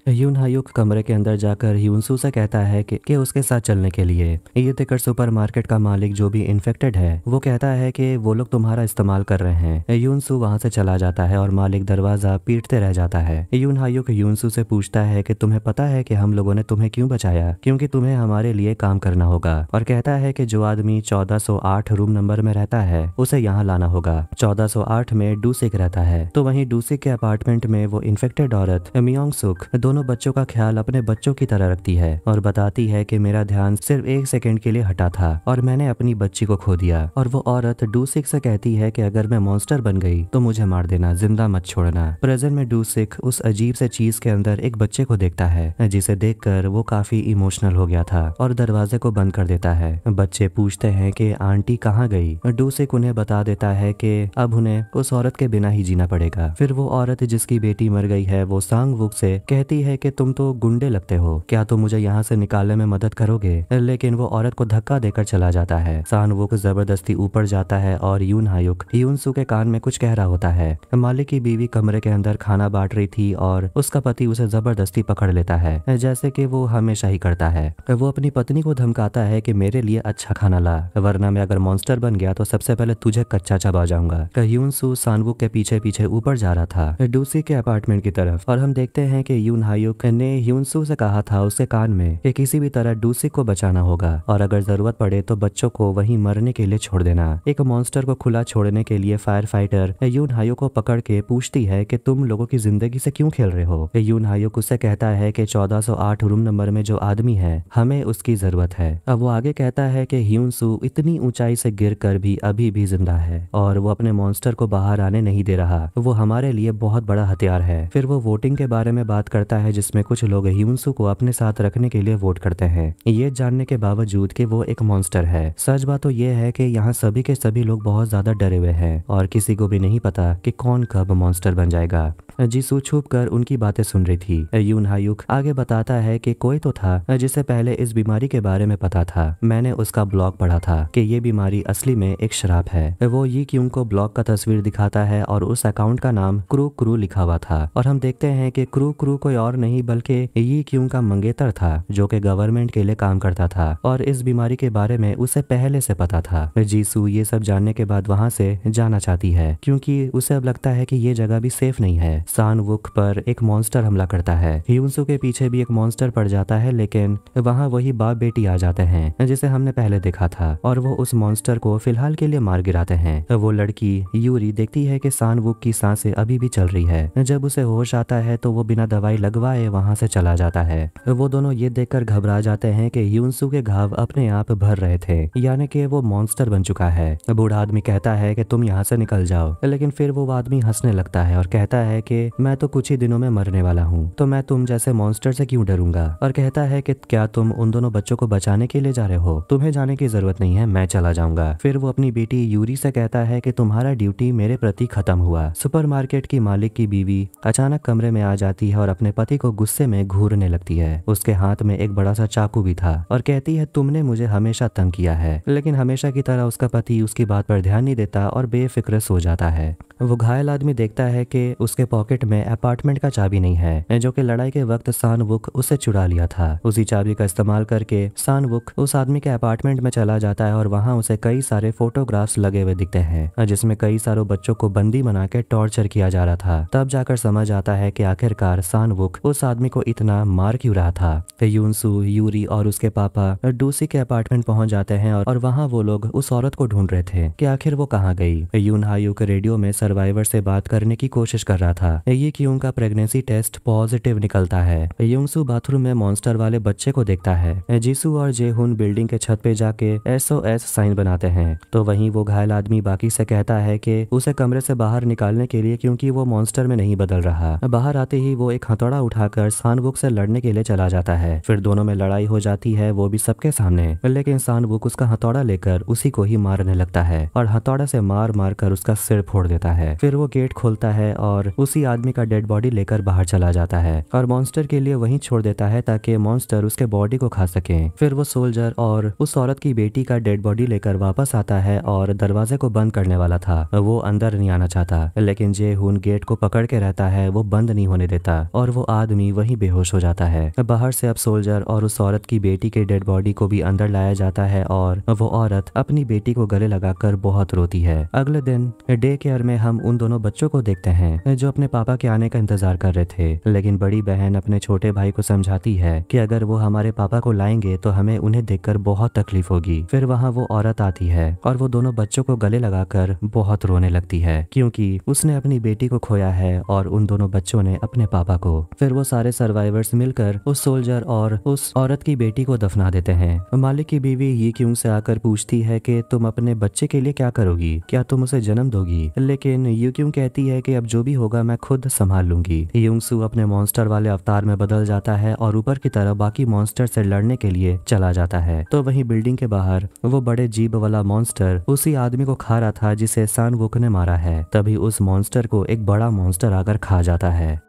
यून हायुक कमरे के अंदर जाकर यूनसू से कहता है कि उसके साथ चलने के लिए। ये देखकर सुपरमार्केट का मालिक जो भी इन्फेक्टेड है वो कहता है कि वो लोग तुम्हारा इस्तेमाल कर रहे हैं। यूनसू वहां से चला जाता है और मालिक दरवाजा पीटते रह जाता है। यून हायुक यूनसू से पूछता है कि तुम्हें पता है कि हम लोगों ने तुम्हें क्यों बचाया, क्योंकि तुम्हें हमारे लिए काम करना होगा, और कहता है कि जो आदमी 1408 रूम नंबर में रहता है उसे यहाँ लाना होगा। 1408 में डूसिक रहता है। तो वहीं डूसिक के अपार्टमेंट में वो इन्फेक्टेड औरत मियोंग सुक दोनों बच्चों का ख्याल अपने बच्चों की तरह रखती है और बताती है कि मेरा ध्यान सिर्फ 1 सेकंड के लिए हटा था और मैंने अपनी बच्ची को खो दिया। और वो औरत डूसिक से कहती है कि अगर मैं मॉन्स्टर बन गई तो मुझे मार देना, जिंदा मत छोड़ना। प्रेजेंट में डूसिक उस अजीब से चीज के अंदर एक बच्चे को देखता है, जिसे देखकर वो काफी इमोशनल हो गया था और दरवाजे को बंद कर देता है। बच्चे पूछते हैं कि आंटी कहाँ गई। डूसिक उन्हें बता देता है कि अब उन्हें उस औरत के बिना ही जीना पड़ेगा। फिर वो औरत जिसकी बेटी मर गई है वो सांग वुक से कहती है कि तुम तो गुंडे लगते हो, क्या तुम मुझे यहाँ से निकालने में मदद करोगे। लेकिन वो औरत को धक्का देकर चला जाता है। सांग वुक जबरदस्ती ऊपर जाता है और यून हायुक यूनसू के कान में कुछ कह रहा होता है। मालिक की बीवी कमरे के अंदर खाना बांट रही थी और उसका पति उसे जबरदस्ती पकड़ लेता है, जैसे कि वो हमेशा ही करता है। वो अपनी पत्नी को धमकाता है कि मेरे लिए अच्छा खाना ला, वरना मैं अगर मॉन्स्टर बन गया तो सबसे पहले तुझे कच्चा चबा जाऊंगा। यूनसू सानवुक के पीछे पीछे ऊपर जा रहा था डूसी के अपार्टमेंट की तरफ, और हम देखते हैं कि यून हायुक ने यूनसू से कहा था उसके कान में कि किसी भी तरह डूसी को बचाना होगा और अगर जरूरत पड़े तो बच्चों को वहीं मरने के लिए छोड़ देना। एक मॉन्स्टर को खुला छोड़ने के लिए फायर फाइटर यून हायुक को पकड़ के पूछती है कि तुम लोगों की जिंदगी से क्यों खेल रहे हो। यून हायुक उससे कहता है कि 1408 रूम नंबर में जो आदमी है हमें उसकी जरूरत है। अब वो आगे कहता है कि ह्यूनसू इतनी ऊंचाई से गिरकर भी अभी भी जिंदा है और वो अपने मॉन्स्टर को बाहर आने नहीं दे रहा। वो हमारे लिए बहुत बड़ा हथियार है। फिर वो वोटिंग के बारे में बात करता है जिसमें कुछ लोग ह्यूनसू को अपने साथ रखने के लिए वोट करते हैं, ये जानने के बावजूद कि वो एक मॉन्स्टर है। सच बात तो ये है कि यहाँ सभी के सभी लोग बहुत ज्यादा डरे हुए हैं और किसी को भी नहीं पता कि कौन कब मॉन्स्टर बन जाएगा। जीसू छुप कर उनकी बातें सुन रही थी। यून हायुक आगे बताता है कि कोई तो था जिसे पहले इस बीमारी के बारे में पता था। मैंने उसका ब्लॉग पढ़ा था कि ये बीमारी असली में एक श्राप है। वो यी क्यूंग को ब्लॉग का तस्वीर दिखाता है और उस अकाउंट का नाम क्रू क्रू लिखा हुआ था और हम देखते हैं कि क्रू क्रू कोई और नहीं बल्कि यी क्यूंग का मंगेतर था जो कि गवर्नमेंट के लिए काम करता था और इस बीमारी के बारे में उसे पहले से पता था। जीसू ये सब जानने के बाद वहाँ से जाना चाहती है क्योंकि उसे अब लगता है कि ये जगह भी सेफ नहीं है। सानवुक पर एक मॉन्स्टर हमला करता है। ह्यूनसू के पीछे भी एक मॉन्स्टर पड़ जाता है, लेकिन वहाँ वही बाप बेटी आ जाते हैं जिसे हमने पहले देखा था और वो उस मॉन्स्टर को फिलहाल के लिए मार गिराते हैं। वो लड़की यूरी देखती है कि सानवुक की सांसें अभी भी चल रही है। जब उसे होश आता है तो वो बिना दवाई लगवाए वहाँ से चला जाता है। वो दोनों ये देखकर घबरा जाते हैं कि ह्यूनसू के घाव अपने आप भर रहे थे, यानी कि वो मॉन्स्टर बन चुका है। बूढ़ा आदमी कहता है कि तुम यहाँ से निकल जाओ, लेकिन फिर वो आदमी हंसने लगता है और कहता है कि मैं तो कुछ ही दिनों में मरने वाला हूँ, तो मैं तुम जैसे मॉन्स्टर से क्यों डरूंगा। और कहता है कि क्या तुम उन दोनों बच्चों को बचाने के लिए जा रहे हो, तुम्हें जाने की जरूरत नहीं है, मैं चला जाऊंगा। फिर वो अपनी बेटी यूरी से कहता है कि तुम्हारा ड्यूटी मेरे प्रति खत्म हुआ। सुपरमार्केट की मालिक की बीवी अचानक कमरे में आ जाती है और अपने पति को गुस्से में घूरने लगती है। उसके हाथ में एक बड़ा सा चाकू भी था और कहती है तुमने मुझे हमेशा तंग किया है। लेकिन हमेशा की तरह उसका पति उसकी बात पर ध्यान नहीं देता और बेफिक्र सो जाता है। वो घायल आदमी देखता है कि उसके पॉकेट में अपार्टमेंट का चाबी नहीं है जो कि लड़ाई के वक्त सानवुक उसे चुरा लिया था। उसी चाबी का इस्तेमाल करके सानवुक उस आदमी के अपार्टमेंट में चला जाता है और वहाँ उसे कई सारे फोटोग्राफ्स लगे हुए दिखते हैं जिसमें कई सारे बच्चों को बंदी बना के टॉर्चर किया जा रहा था। तब जाकर समझ आता है कि आखिरकार सानवुक उस आदमी को इतना मार क्यों रहा था। यूनसू, यूरी और उसके पापा डूसी के अपार्टमेंट पहुंच जाते हैं और वहाँ वो लोग उस औरत को ढूंढ रहे थे कि आखिर वो कहाँ गई। यून हायुक रेडियो में सर्वाइवर से बात करने की कोशिश कर रहा था। ये क्यों का प्रेगनेंसी टेस्ट पॉजिटिव निकलता है। यूनसू बाथरूम में मॉन्स्टर वाले बच्चे को देखता है। जीसू और जेहुन बिल्डिंग के छत पे जाके SOS साइन बनाते हैं। तो वहीं वो घायल आदमी बाकी से कहता है कि उसे कमरे से बाहर निकालने के लिए, क्योंकि वो मॉन्स्टर में नहीं बदल रहा। बाहर आते ही वो एक हथौड़ा उठाकर सानवुक से लड़ने के लिए चला जाता है। फिर दोनों में लड़ाई हो जाती है, वो भी सबके सामने। लेकिन सानवुक उसका हथौड़ा लेकर उसी को ही मारने लगता है और हथौड़ा से मार मार कर उसका सिर फोड़ देता है। फिर वो गेट खोलता है और उसी आदमी का डेड बॉडी लेकर बाहर चला जाता है और मॉन्स्टर के लिए वहीं छोड़ देता है ताकि मॉन्स्टर उसके बॉडी को खा सके। फिर वो सोल्जर और उस औरत की बेटी का डेड बॉडी लेकर वापस आता है और दरवाजे को बंद करने वाला था। वो अंदर नहीं आना चाहता, लेकिन जे हुन गेट को पकड़ के रहता है, वो बंद नहीं होने देता और वो आदमी वहीं बेहोश हो जाता है। बाहर से अब सोल्जर और उस औरत की बेटी के डेड बॉडी को भी अंदर लाया जाता है और वो औरत अपनी बेटी को गले लगाकर बहुत रोती है। अगले दिन डे केयर में हम उन दोनों बच्चों को देखते हैं जो अपने पापा के आने का इंतजार कर रहे थे, लेकिन बड़ी बहन अपने छोटे भाई को समझाती है कि अगर वो हमारे पापा को लाएंगे तो हमें उन्हें देखकर बहुत तकलीफ होगी। फिर वहाँ वो औरत आती है और वो दोनों बच्चों को गले लगाकर बहुत रोने लगती है क्योंकि उसने अपनी बेटी को खोया है और उन दोनों बच्चों ने अपने पापा को। फिर वो सारे सर्वाइवर्स मिलकर उस सोल्जर और उस औरत की बेटी को दफना देते हैं। मालिक की बीवी ये क्यों से आकर पूछती है कि तुम अपने बच्चे के लिए क्या करोगी, क्या तुम उसे जन्म दोगी, लेकिन यू क्यों कहती है कि अब जो भी होगा मैं खुद संभाल लूंगी। यूंगसू अपने मॉन्स्टर वाले अवतार में बदल जाता है और ऊपर की तरफ बाकी मॉन्स्टर से लड़ने के लिए चला जाता है। तो वहीं बिल्डिंग के बाहर वो बड़े जीभ वाला मॉन्स्टर उसी आदमी को खा रहा था जिसे सान वुक ने मारा है। तभी उस मॉन्स्टर को एक बड़ा मॉन्स्टर आकर खा जाता है।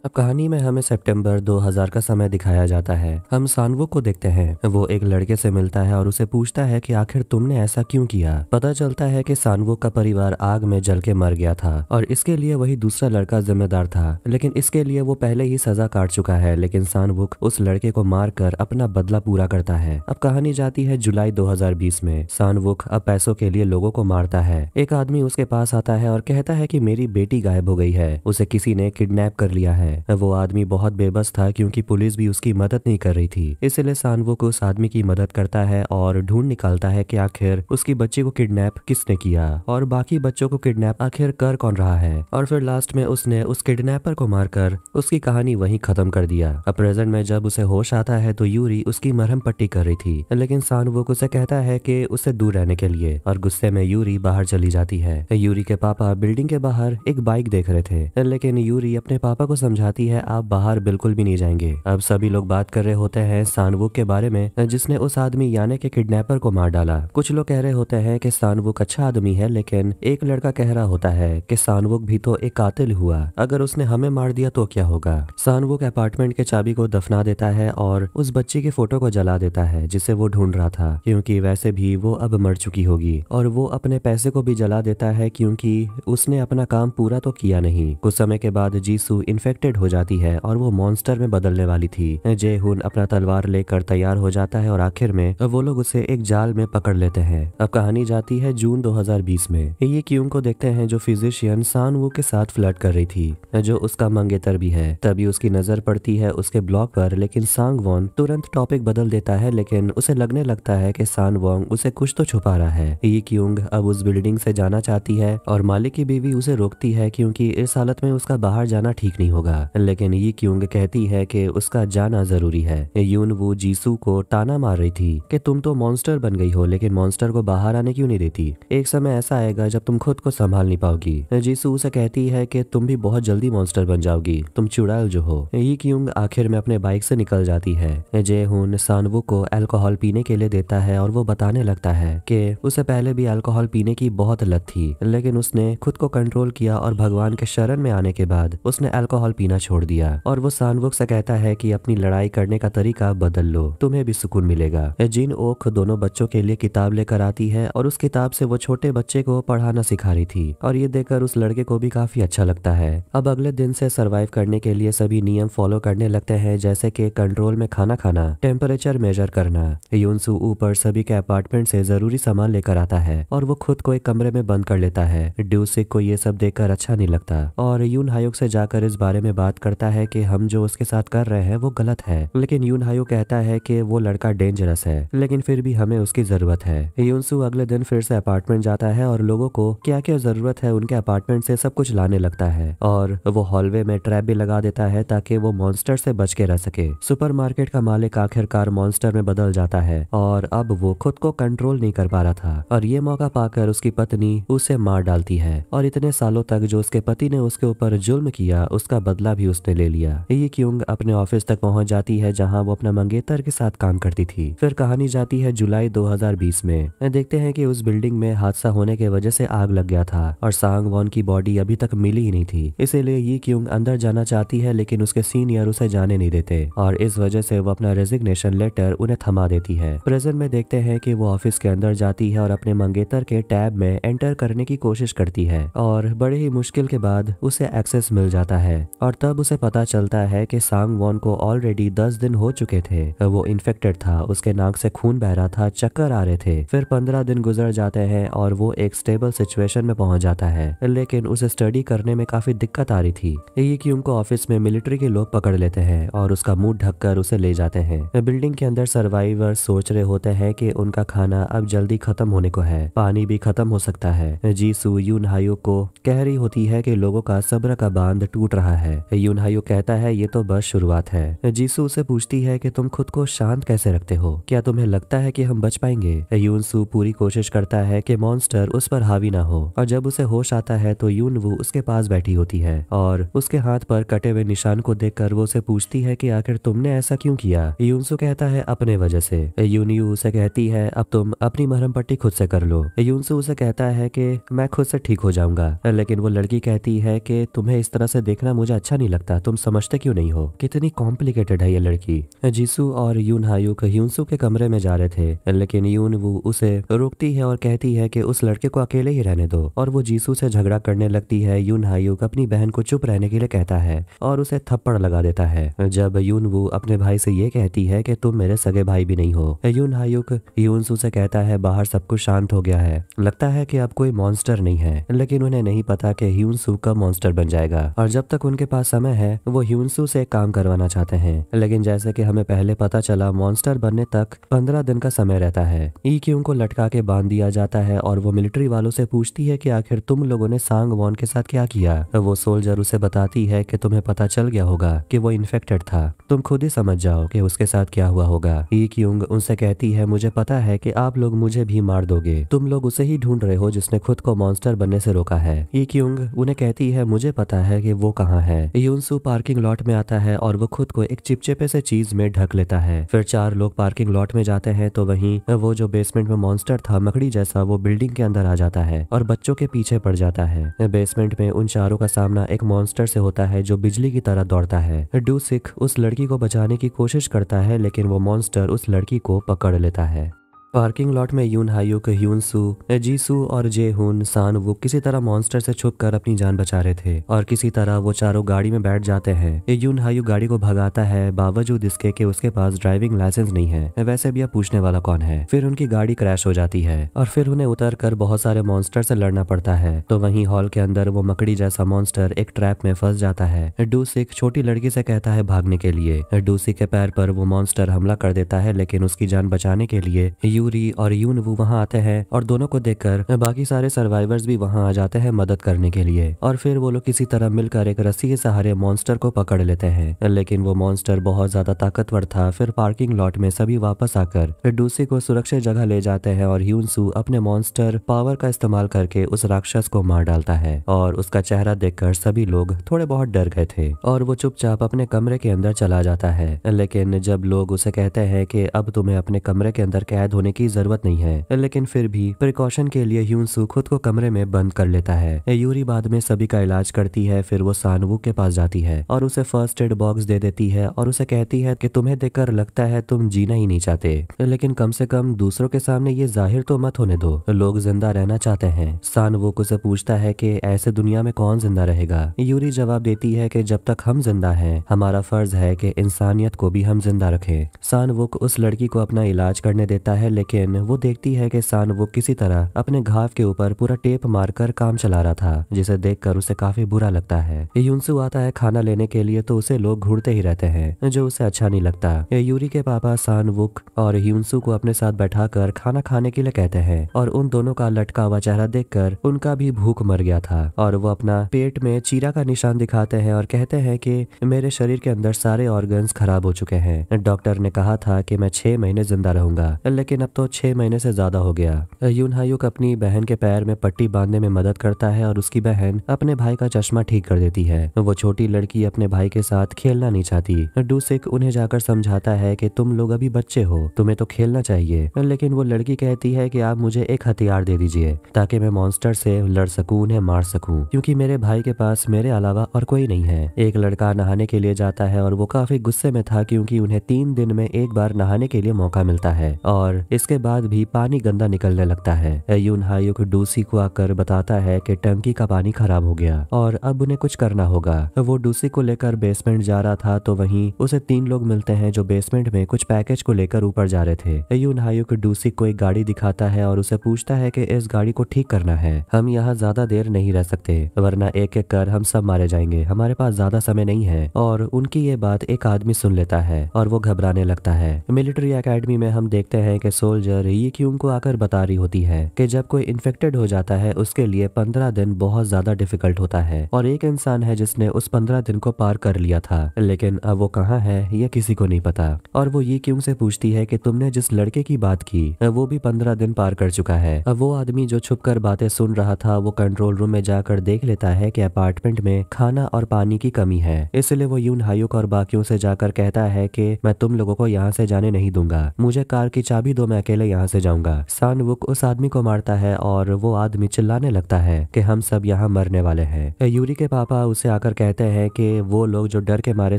अब कहानी में हमें सितंबर 2000 का समय दिखाया जाता है। हम सानवुक को देखते हैं, वो एक लड़के से मिलता है और उसे पूछता है कि आखिर तुमने ऐसा क्यों किया। पता चलता है कि सानवुक का परिवार आग में जल के मर गया था और इसके लिए वही दूसरा लड़का जिम्मेदार था, लेकिन इसके लिए वो पहले ही सजा काट चुका है। लेकिन सानवुक उस लड़के को मारकर अपना बदला पूरा करता है। अब कहानी जाती है जुलाई 2020 में। सानवुक अब पैसों के लिए लोगों को मारता है। एक आदमी उसके पास आता है और कहता है कि मेरी बेटी गायब हो गई है, उसे किसी ने किडनैप कर लिया है। वो आदमी बहुत बेबस था क्योंकि पुलिस भी उसकी मदद नहीं कर रही थी, इसलिए सानवुक उस आदमी की मदद करता है और ढूंढ निकालता है कि आखिर उसकी बच्ची को किडनैप किसने किया और बाकी बच्चों को किडनैप आखिर कर कौन रहा है। और फिर लास्ट में उसने उस किडनैपर को मारकर उसकी कहानी वहीं खत्म कर दिया। अब प्रेजेंट में जब उसे होश आता है तो यूरी उसकी मरहम पट्टी कर रही थी, लेकिन सानवुक उसे कहता है कि उससे दूर रहने के लिए, और गुस्से में यूरी बाहर चली जाती है। यूरी के पापा बिल्डिंग के बाहर एक बाइक देख रहे थे, लेकिन यूरी अपने पापा को समझाती है आप बाहर बिल्कुल भी नहीं जाएंगे। अब सभी लोग बात कर रहे होते हैं सानवुक के बारे में जिसने उस आदमी यानी के किडनैपर को मार डाला। कुछ लोग कह रहे होते हैं कि सानवुक अच्छा आदमी है, लेकिन एक लड़का कह रहा होता है कि सानवुक भी तो एक कातिल हुआ, अगर उसने हमें मार दिया तो क्या होगा। सानवुक अपार्टमेंट के चाबी को दफना देता है और उस बच्ची की फोटो को जला देता है जिसे वो ढूंढ रहा था, क्योंकि वैसे भी वो अब मर चुकी होगी। और वो अपने पैसे को भी जला देता है क्योंकि उसने अपना काम पूरा तो किया नहीं। कुछ समय के बाद जीसू इन्फेक्टेड हो जाती है और वो मॉन्स्टर में बदलने वाली थी। जेहुन अपना तलवार लेकर तैयार हो जाता है और आखिर में वो लोग उसे एक जाल में पकड़ लेते हैं। अब कहानी जाती है जून 2020 में। ये क्यूंग को देखते हैं जो फिजिशियन सानवुक के साथ फ्लर्ट कर रही थी, जो उसका मंगेतर भी है। तभी उसकी नजर पड़ती है उसके ब्लॉग पर, लेकिन सांगवॉन तुरंत टॉपिक बदल देता है, लेकिन उसे लगने लगता है कि सानवॉन्ग उसे कुछ तो छुपा रहा है। ये क्यूंग अब उस बिल्डिंग से जाना चाहती है और मालिक की बीवी उसे रोकती है क्योंकि इस हालत में उसका बाहर जाना ठीक नहीं होगा, लेकिन ये क्यूंग कहती है कि उसका जाना जरूरी है। यूनवू जीसू को ताना मार रही थी कि तुम तो मॉन्स्टर बन गई हो, लेकिन मॉन्स्टर को बाहर आने क्यों नहीं देती। एक समय ऐसा आएगा जब तुम खुद को संभाल नहीं पाओगी। जीसू उसे कहती है कि तुम भी बहुत जल्दी मॉन्स्टर बन जाओगी, तुम चुड़ैल जो हो। ये क्यूंग आखिर में अपने बाइक से निकल जाती है। जेहुन सानवुक को अल्कोहल पीने के लिए देता है और वो बताने लगता है कि उसे पहले भी अल्कोहल पीने की बहुत लत थी, लेकिन उसने खुद को कंट्रोल किया और भगवान के शरण में आने के बाद उसने अल्कोहल पीना छोड़ दिया। और वो सानवुक से कहता है कि अपनी लड़ाई करने का तरीका बदल लो, तुम्हें भी सुकून मिलेगा। जिन ओक दोनों बच्चों के लिए किताब लेकर आती है और उस किताब से वो छोटे बच्चे को पढ़ाना सिखा रही थी, और ये देखकर उस लड़के को भी काफी अच्छा लगता है। अब अगले दिन से सरवाइव करने के लिए सभी नियम फॉलो करने लगते हैं, जैसे कि कंट्रोल में खाना खाना, टेम्परेचर मेजर करना। यूनसू ऊपर सभी के अपार्टमेंट से जरूरी सामान लेकर आता है और वो खुद को एक कमरे में बंद कर लेता है। ड्यूसिक को ये सब देखकर अच्छा नहीं लगता और यून हायुक से जाकर इस बारे में बात करता है कि हम जो उसके साथ कर रहे हैं वो गलत है, लेकिन यून हायुक कहता है कि वो लड़का डेंजरस है, लेकिन फिर भी हमें उसकी जरूरत है। यूनसू अगले दिन फिर से अपार्टमेंट जाता है और लोगों को क्या क्या जरूरत है उनके अपार्टमेंट से सब कुछ लाने लगता है, और वो हॉलवे में ट्रैप भी लगा देता है ताकि वो मॉन्स्टर से बच के रह सके। सुपरमार्केट का मालिक आखिरकार मॉन्स्टर में बदल जाता है और अब वो खुद को कंट्रोल नहीं कर पा रहा था, और ये मौका पाकर उसकी पत्नी उसे मार डालती है। और इतने सालों तक जो उसके पति ने उसके ऊपर जुल्म किया उसका बदला बदला भी उसने ले लिया। ये क्यूंग अपने ऑफिस तक पहुंच जाती है जहां वो अपना मंगेतर के साथ काम करती थी। फिर कहानी जाती है जुलाई 2020 में। देखते हैं कि उस बिल्डिंग में हादसा होने की वजह से आग लग गया था और सांग वॉन की बॉडी अभी तक मिली ही नहीं थी। इसीलिए ये क्यूंग अंदर जाना चाहती है लेकिन उसके सीनियर उसे जाने नहीं देते और इस वजह से वो अपना रेजिग्नेशन लेटर उन्हें थमा देती है। प्रेजेंट में देखते हैं कि वो ऑफिस के अंदर जाती है और अपने मंगेतर के टैब में एंटर करने की कोशिश करती है और बड़े ही मुश्किल के बाद उसे एक्सेस मिल जाता है और तब उसे पता चलता है कि सांग वॉन को ऑलरेडी 10 दिन हो चुके थे। वो इन्फेक्टेड था, उसके नाक से खून बह रहा था, चक्कर आ रहे थे। फिर 15 दिन गुजर जाते हैं और वो एक स्टेबल सिचुएशन में पहुंच जाता है लेकिन उसे स्टडी करने में काफी दिक्कत आ रही थी। ये क्यूंग को ऑफिस में मिलिट्री के लोग पकड़ लेते हैं और उसका मुंह ढककर उसे ले जाते हैं। बिल्डिंग के अंदर सर्वाइवर सोच रहे होते हैं कि उनका खाना अब जल्दी खत्म होने को है, पानी भी खत्म हो सकता है। जीसू यून हायो को कह रही होती है कि लोगों का सब्र का बांध टूट रहा है। यून हायो कहता है ये तो बस शुरुआत है। जीसू उसे पूछती है कि तुम खुद को शांत कैसे रखते हो, क्या तुम्हें लगता है कि हम बच पाएंगे। यून सू पूरी कोशिश करता है कि मॉन्स्टर उस पर हावी ना हो और जब उसे होश आता है तो यून वू उसके पास बैठी होती है और उसके हाथ पर कटे हुए निशान को देखकर वो उसे पूछती है कि आखिर तुमने ऐसा क्यों किया। यूनसू कहता है अपने वजह से। यूनयू उसे कहती है अब तुम अपनी मरहम पट्टी खुद से कर लो। यूनसू उसे कहता है कि मैं खुद से ठीक हो जाऊंगा लेकिन वो लड़की कहती है कि तुम्हें इस तरह से देखना मुझे अच्छा नहीं लगता, तुम समझते क्यों नहीं हो, कितनी कॉम्प्लिकेटेड है ये लड़की। जीसू और यून हायुक यूनसू के कमरे में जा रहे थे लेकिन यून वू उसे रोकती है और कहती है कि उस लड़के को अकेले ही रहने दो और वो जीसू से झगड़ा करने लगती है। यून हायुक अपनी बहन को चुप रहने के लिए कहता है और उसे थप्पड़ लगा देता है। जब यून वू अपने भाई से ये कहती है कि तुम मेरे सगे भाई भी नहीं हो। यून हायुक यूनसू से कहता है बाहर सब कुछ शांत हो गया है, लगता है कि अब कोई मॉन्स्टर नहीं है। लेकिन उन्हें नहीं पता कि ह्यूनसू कब मॉन्स्टर बन जाएगा और जब तक उनके पास समय है वो ह्यूनसू से काम करवाना चाहते हैं। लेकिन जैसे कि हमें पहले पता चला मॉन्स्टर बनने तक 15 दिन का समय रहता है। ई क्यूंग को लटका के बांध दिया जाता है और वो मिलिट्री वालों से पूछती है कि आखिर तुम लोगों ने सांग वॉन के साथ क्या किया। वो सोल्जर उसे बताती है कि तुम्हें पता चल गया होगा कि वो इन्फेक्टेड था, तुम खुद ही समझ जाओ कि उसके साथ क्या हुआ होगा। ई क्यूंग उनसे कहती है मुझे पता है कि आप लोग मुझे भी मार दोगे, तुम लोग उसे ही ढूंढ रहे हो जिसने खुद को मॉन्स्टर बनने से रोका है। ई क्यूंग उन्हें कहती है मुझे पता है कि वो कहाँ है। यूनसू पार्किंग लॉट में आता है और वो खुद को एक चिपचिपे से चीज में ढक लेता है। फिर 4 लोग पार्किंग लॉट में जाते हैं तो वहीं वो जो बेसमेंट में मॉन्स्टर था मकड़ी जैसा वो बिल्डिंग के अंदर आ जाता है और बच्चों के पीछे पड़ जाता है। बेसमेंट में उन चारों का सामना एक मॉन्स्टर से होता है जो बिजली की तरह दौड़ता है। डूसिक उस लड़की को बचाने की कोशिश करता है लेकिन वो मॉन्स्टर उस लड़की को पकड़ लेता है। पार्किंग लॉट में यून हायुक, ह्यूनसू, जीसू और जेहुन सान वो किसी तरह मॉन्स्टर से छुपकर अपनी जान बचा रहे थे और किसी तरह वो चारों गाड़ी में बैठ जाते हैं। यून हायुक गाड़ी को भगाता है बावजूद इसके कि उसके पास ड्राइविंग लाइसेंस नहीं है। वैसे भी अब पूछने वाला कौन है। फिर उनकी गाड़ी क्रैश हो जाती है और फिर उन्हें उतरकर बहुत सारे मॉन्स्टर से लड़ना पड़ता है। तो वहीं हॉल के अंदर वो मकड़ी जैसा मॉन्स्टर एक ट्रैप में फंस जाता है। डूसिक छोटी लड़की से कहता है भागने के लिए। डूसिक के पैर पर वो मॉन्स्टर हमला कर देता है लेकिन उसकी जान बचाने के लिए यूरी और यून वू वहां आते हैं और दोनों को देखकर बाकी सारे सर्वाइवर्स भी वहां आ जाते हैं मदद करने के लिए। और फिर वो लोग किसी तरह मिलकर एक रस्सी के सहारे मॉन्स्टर को पकड़ लेते हैं लेकिन वो मॉन्स्टर बहुत ज्यादा ताकतवर था। फिर पार्किंग लॉट में सभी वापस आकर डूसी को सुरक्षित जगह ले जाते हैं और ह्यूनसू अपने मॉन्स्टर पावर का इस्तेमाल करके उस राक्षस को मार डालता है और उसका चेहरा देखकर सभी लोग थोड़े बहुत डर गए थे और वो चुपचाप अपने कमरे के अंदर चला जाता है। लेकिन जब लोग उसे कहते हैं कि अब तुम्हें अपने कमरे के अंदर कैद होने की जरूरत नहीं है, लेकिन फिर भी प्रिकॉशन के लिए ह्यूनसू खुद को कमरे में बंद कर लेता है। यूरी बाद में सभी का इलाज करती है। फिर वो सानवू के पास जाती है और उसे फर्स्ट एड बॉक्स दे देती है और उसे कहती है कि तुम्हें देखकर लगता है तुम जीना ही नहीं चाहते, लेकिन कम से कम दूसरों के सामने ये जाहिर तो मत होने दो, लोग जिंदा रहना चाहते हैं। सानवुक उसे पूछता है कि ऐसे दुनिया में कौन जिंदा रहेगा। यूरी जवाब देती है कि जब तक हम जिंदा हैं हमारा फर्ज है कि इंसानियत को भी हम जिंदा रखें। सानवुक उस लड़की को अपना इलाज करने देता है लेकिन वो देखती है कि सानवुक किसी तरह अपने घाव के ऊपर पूरा टेप मारकर काम चला रहा था, जिसे देखकर उसे काफी बुरा लगता है। यूनसू आता है खाना लेने के लिए तो उसे लोग घूरते ही रहते हैं जो उसे अच्छा नहीं लगता। यूरी के पापा सानवुक और ह्यूनसू को अपने साथ बैठाकर खाना खाने के लिए कहते हैं और उन दोनों का लटका हुआ चेहरा देखकर उनका भी भूख मर गया था और वो अपना पेट में चीरा का निशान दिखाते हैं और कहते हैं कि मेरे शरीर के अंदर सारे ऑर्गन्स खराब हो चुके हैं। डॉक्टर ने कहा था कि मैं 6 महीने जिंदा रहूंगा, लेकिन अब तो 6 महीने से ज्यादा हो गया। यून हायुक अपनी बहन के पैर में पट्टी बांधने में मदद करता है और उसकी बहन अपने भाई का चश्मा ठीक कर देती है। वो छोटी लड़की अपने भाई के साथ खेलना नहीं चाहती। डूसिक उन्हें जाकर समझाता है कि तुम लोग अभी बच्चे हो, तुम्हें तो खेलना चाहिए, लेकिन वो लड़की कहती है कि आप मुझे एक हथियार दे दीजिए ताकि मैं मॉन्स्टर से लड़ सकूं, उन्हें मार सकूं, क्योंकि मेरे भाई के पास मेरे अलावा और कोई नहीं है। एक लड़का नहाने के लिए जाता है और वो काफी गुस्से में था क्योंकि उन्हें 3 दिन में एक बार नहाने के लिए मौका मिलता है और इसके बाद भी पानी गंदा निकलने लगता है। यून हायुक डूसी को आकर बताता है कि टंकी का पानी खराब हो गया और अब उन्हें कुछ करना होगा। वो डूसी को लेकर बेसमेंट जा रहा था तो वहीं उसे 3 लोग मिलते हैं जो बेसमेंट में कुछ पैकेज को लेकर ऊपर जा रहे थे। यून हायुक डूसी को एक गाड़ी दिखाता है और उसे पूछता है कि इस गाड़ी को ठीक करना है, हम यहाँ ज्यादा देर नहीं रह सकते वरना एक एक कर हम सब मारे जाएंगे, हमारे पास ज्यादा समय नहीं है। और उनकी ये बात एक आदमी सुन लेता है और वो घबराने लगता है। मिलिट्री एकेडमी में हम देखते हैं कि सोल्जर ये क्यों को आकर बता रही होती है कि जब कोई इन्फेक्टेड हो जाता है उसके लिए 15 दिन बहुत ज्यादा डिफिकल्ट होता है और एक इंसान है जिसने उस 15 दिन को पार कर लिया था, लेकिन अब वो कहाँ है ये किसी को नहीं पता। और वो ये क्यों से पूछती है कि तुमने जिस लड़के की बात की वो भी 15 दिन पार कर चुका है। अब वो आदमी जो छुप कर बातें सुन रहा था वो कंट्रोल रूम में जाकर देख लेता है कि अपार्टमेंट में खाना और पानी की कमी है, इसलिए वो यून हायुक और बाकियों से जाकर कहता है कि मैं तुम लोगों को यहाँ से जाने नहीं दूंगा, मुझे कार की चाबी दो, मैं अकेले यहाँ से जाऊंगा। सानवुक उस आदमी को मारता है और वो आदमी चिल्लाने लगता है कि हम सब यहाँ मरने वाले हैं। यूरी के पापा उसे आकर कहते हैं कि वो लोग जो डर के मारे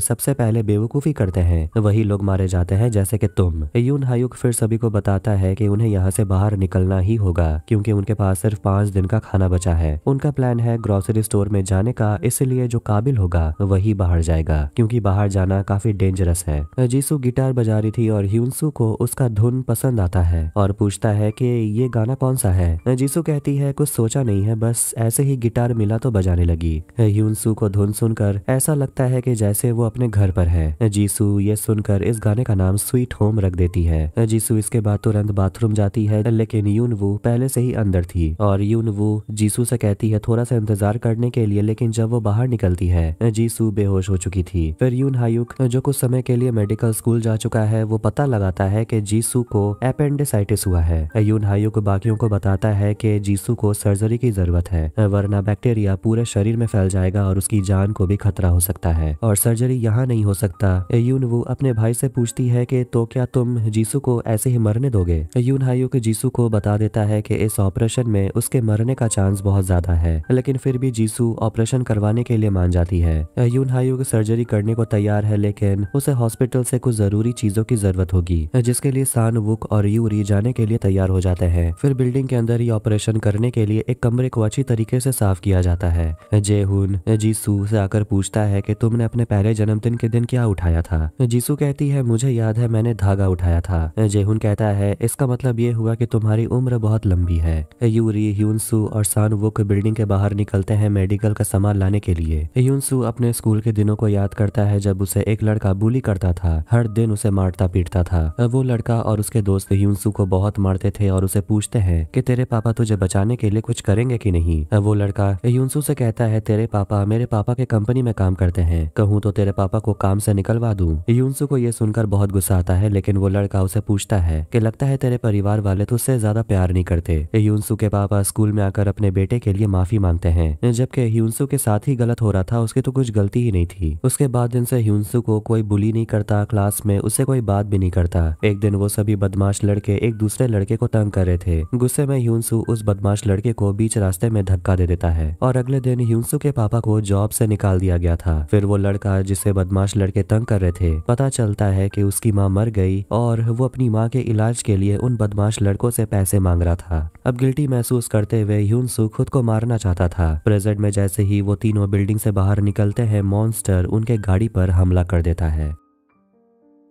सबसे पहले बेवकूफी करते हैं वही लोग मारे जाते हैं जैसे कि तुम। यून हायुक फिर सभी को बताता है कि उन्हें यहाँ से बाहर निकलना ही होगा क्योंकि उनके पास सिर्फ 5 दिन का खाना बचा है। उनका प्लान है ग्रोसरी स्टोर में जाने का, इसलिए जो काबिल होगा वही बाहर जाएगा क्योंकि बाहर जाना काफी डेंजरस है। जीसू गिटार बजा रही थी और ह्यूनसू को उसका धुन पसंद आता है और पूछता है कि ये गाना कौन सा है। जीसू कहती है कुछ सोचा नहीं है, बस ऐसे ही गिटार मिला तो बजाने लगी। ह्यूनसू को धुन सुनकर ऐसा लगता है कि जैसे वो अपने घर पर है। जीसू ये सुनकर इस गाने का नाम स्वीट होम रख देती है। जीसू इसके बाद तुरंत बाथरूम जाती है, लेकिन यूनवू पहले से ही अंदर थी और यूनवू जीसू से कहती है थोड़ा सा इंतजार करने के लिए, लेकिन जब वो बाहर निकलती है जीसू बेहोश हो चुकी थी। फिर यून हायुक जो कुछ समय के लिए मेडिकल स्कूल जा चुका है वो पता लगाता है कि जीसू को एपेंडिसाइटिस हुआ है। यून हायुक बाकियों को बताता है कि जीसू को सर्जरी की जरूरत है वरना बैक्टीरिया पूरे शरीर में फैल जाएगा और उसकी जान को भी खतरा हो सकता है और सर्जरी यहाँ नहीं हो सकता। यूनवू अपने भाई से पूछती है कि तो क्या तुम जीसू को ऐसे ही मरने दोगे। यून हायुक जीसू को बता देता है कि इस ऑपरेशन में उसके मरने का चांस बहुत ज्यादा है, लेकिन फिर भी जीसू ऑपरेशन करवाने के लिए मान जाती है। यून हायुक सर्जरी करने को तैयार है, लेकिन उसे हॉस्पिटल से कुछ जरूरी चीजों की जरूरत होगी जिसके लिए सानवुक और यूरी जाने के लिए तैयार हो जाते हैं। फिर बिल्डिंग के अंदर ही ऑपरेशन करने के लिए एक कमरे को अच्छी तरीके से साफ किया जाता है। जेहुन जीसू से आकर पूछता है कि तुमने अपने पहले जन्मदिन के दिन क्या उठाया था। जीसू कहती है मुझे याद है मैंने धागा उठाया था। जेहुन कहता है इसका मतलब ये हुआ कि तुम्हारी उम्र बहुत लंबी है। यूरी, ह्यूनसू और सानवुक बिल्डिंग के बाहर निकलते हैं मेडिकल का सामान लाने के लिए। ह्यूनसू अपने स्कूल के दिनों को याद करता है जब उसे एक लड़का बुली करता था, हर दिन उसे मारता पीटता था। वो लड़का और उसके दोस्त ह्यूनसू को बहुत मारते थे और उसे पूछते हैं कि तेरे पापा तुझे बचाने के लिए कुछ करेंगे कि नहीं। वो लड़का ह्यूनसू से कहता है तेरे पापा मेरे पापा के कंपनी में काम करते हैं, कहूँ तो तेरे पापा को काम से निकलवा दूं। ह्यूनसू को ये सुनकर बहुत गुस्सा आता है, लेकिन वो लड़का उसे पूछता है कि लगता है तेरे परिवार वाले तुझसे ज्यादा प्यार नहीं करते। ह्यूनसू के पापा स्कूल में आकर अपने बेटे के लिए माफी मांगते हैं, जबकि ह्यूनसू के साथ ही गलत हो रहा था, उसकी तो कुछ गलती ही नहीं थी। उसके बाद दिन से ह्यूनसू को कोई बुली नहीं करता, क्लास में उससे कोई बात भी नहीं करता। एक दिन वो सभी बदमाश लड़के एक दूसरे लड़के को तंग कर रहे थे। गुस्से में ह्यूनसू उस बदमाश लड़के को बीच रास्ते में धक्का दे देता है और अगले दिन ह्यूनसू के पापा को जॉब से निकाल दिया गया था। फिर वो लड़का जिसे बदमाश लड़के तंग कर रहे थे, पता चलता है कि उसकी माँ मर गई और वो अपनी माँ के इलाज के लिए उन बदमाश लड़कों से पैसे मांग रहा था। अब गिल्टी महसूस करते हुए ह्यूनसू खुद को मारना चाहता था। प्रेजेंट में जैसे ही वो तीनों बिल्डिंग से बाहर निकलते हैं, मॉन्स्टर उनके गाड़ी पर हमला कर देता है।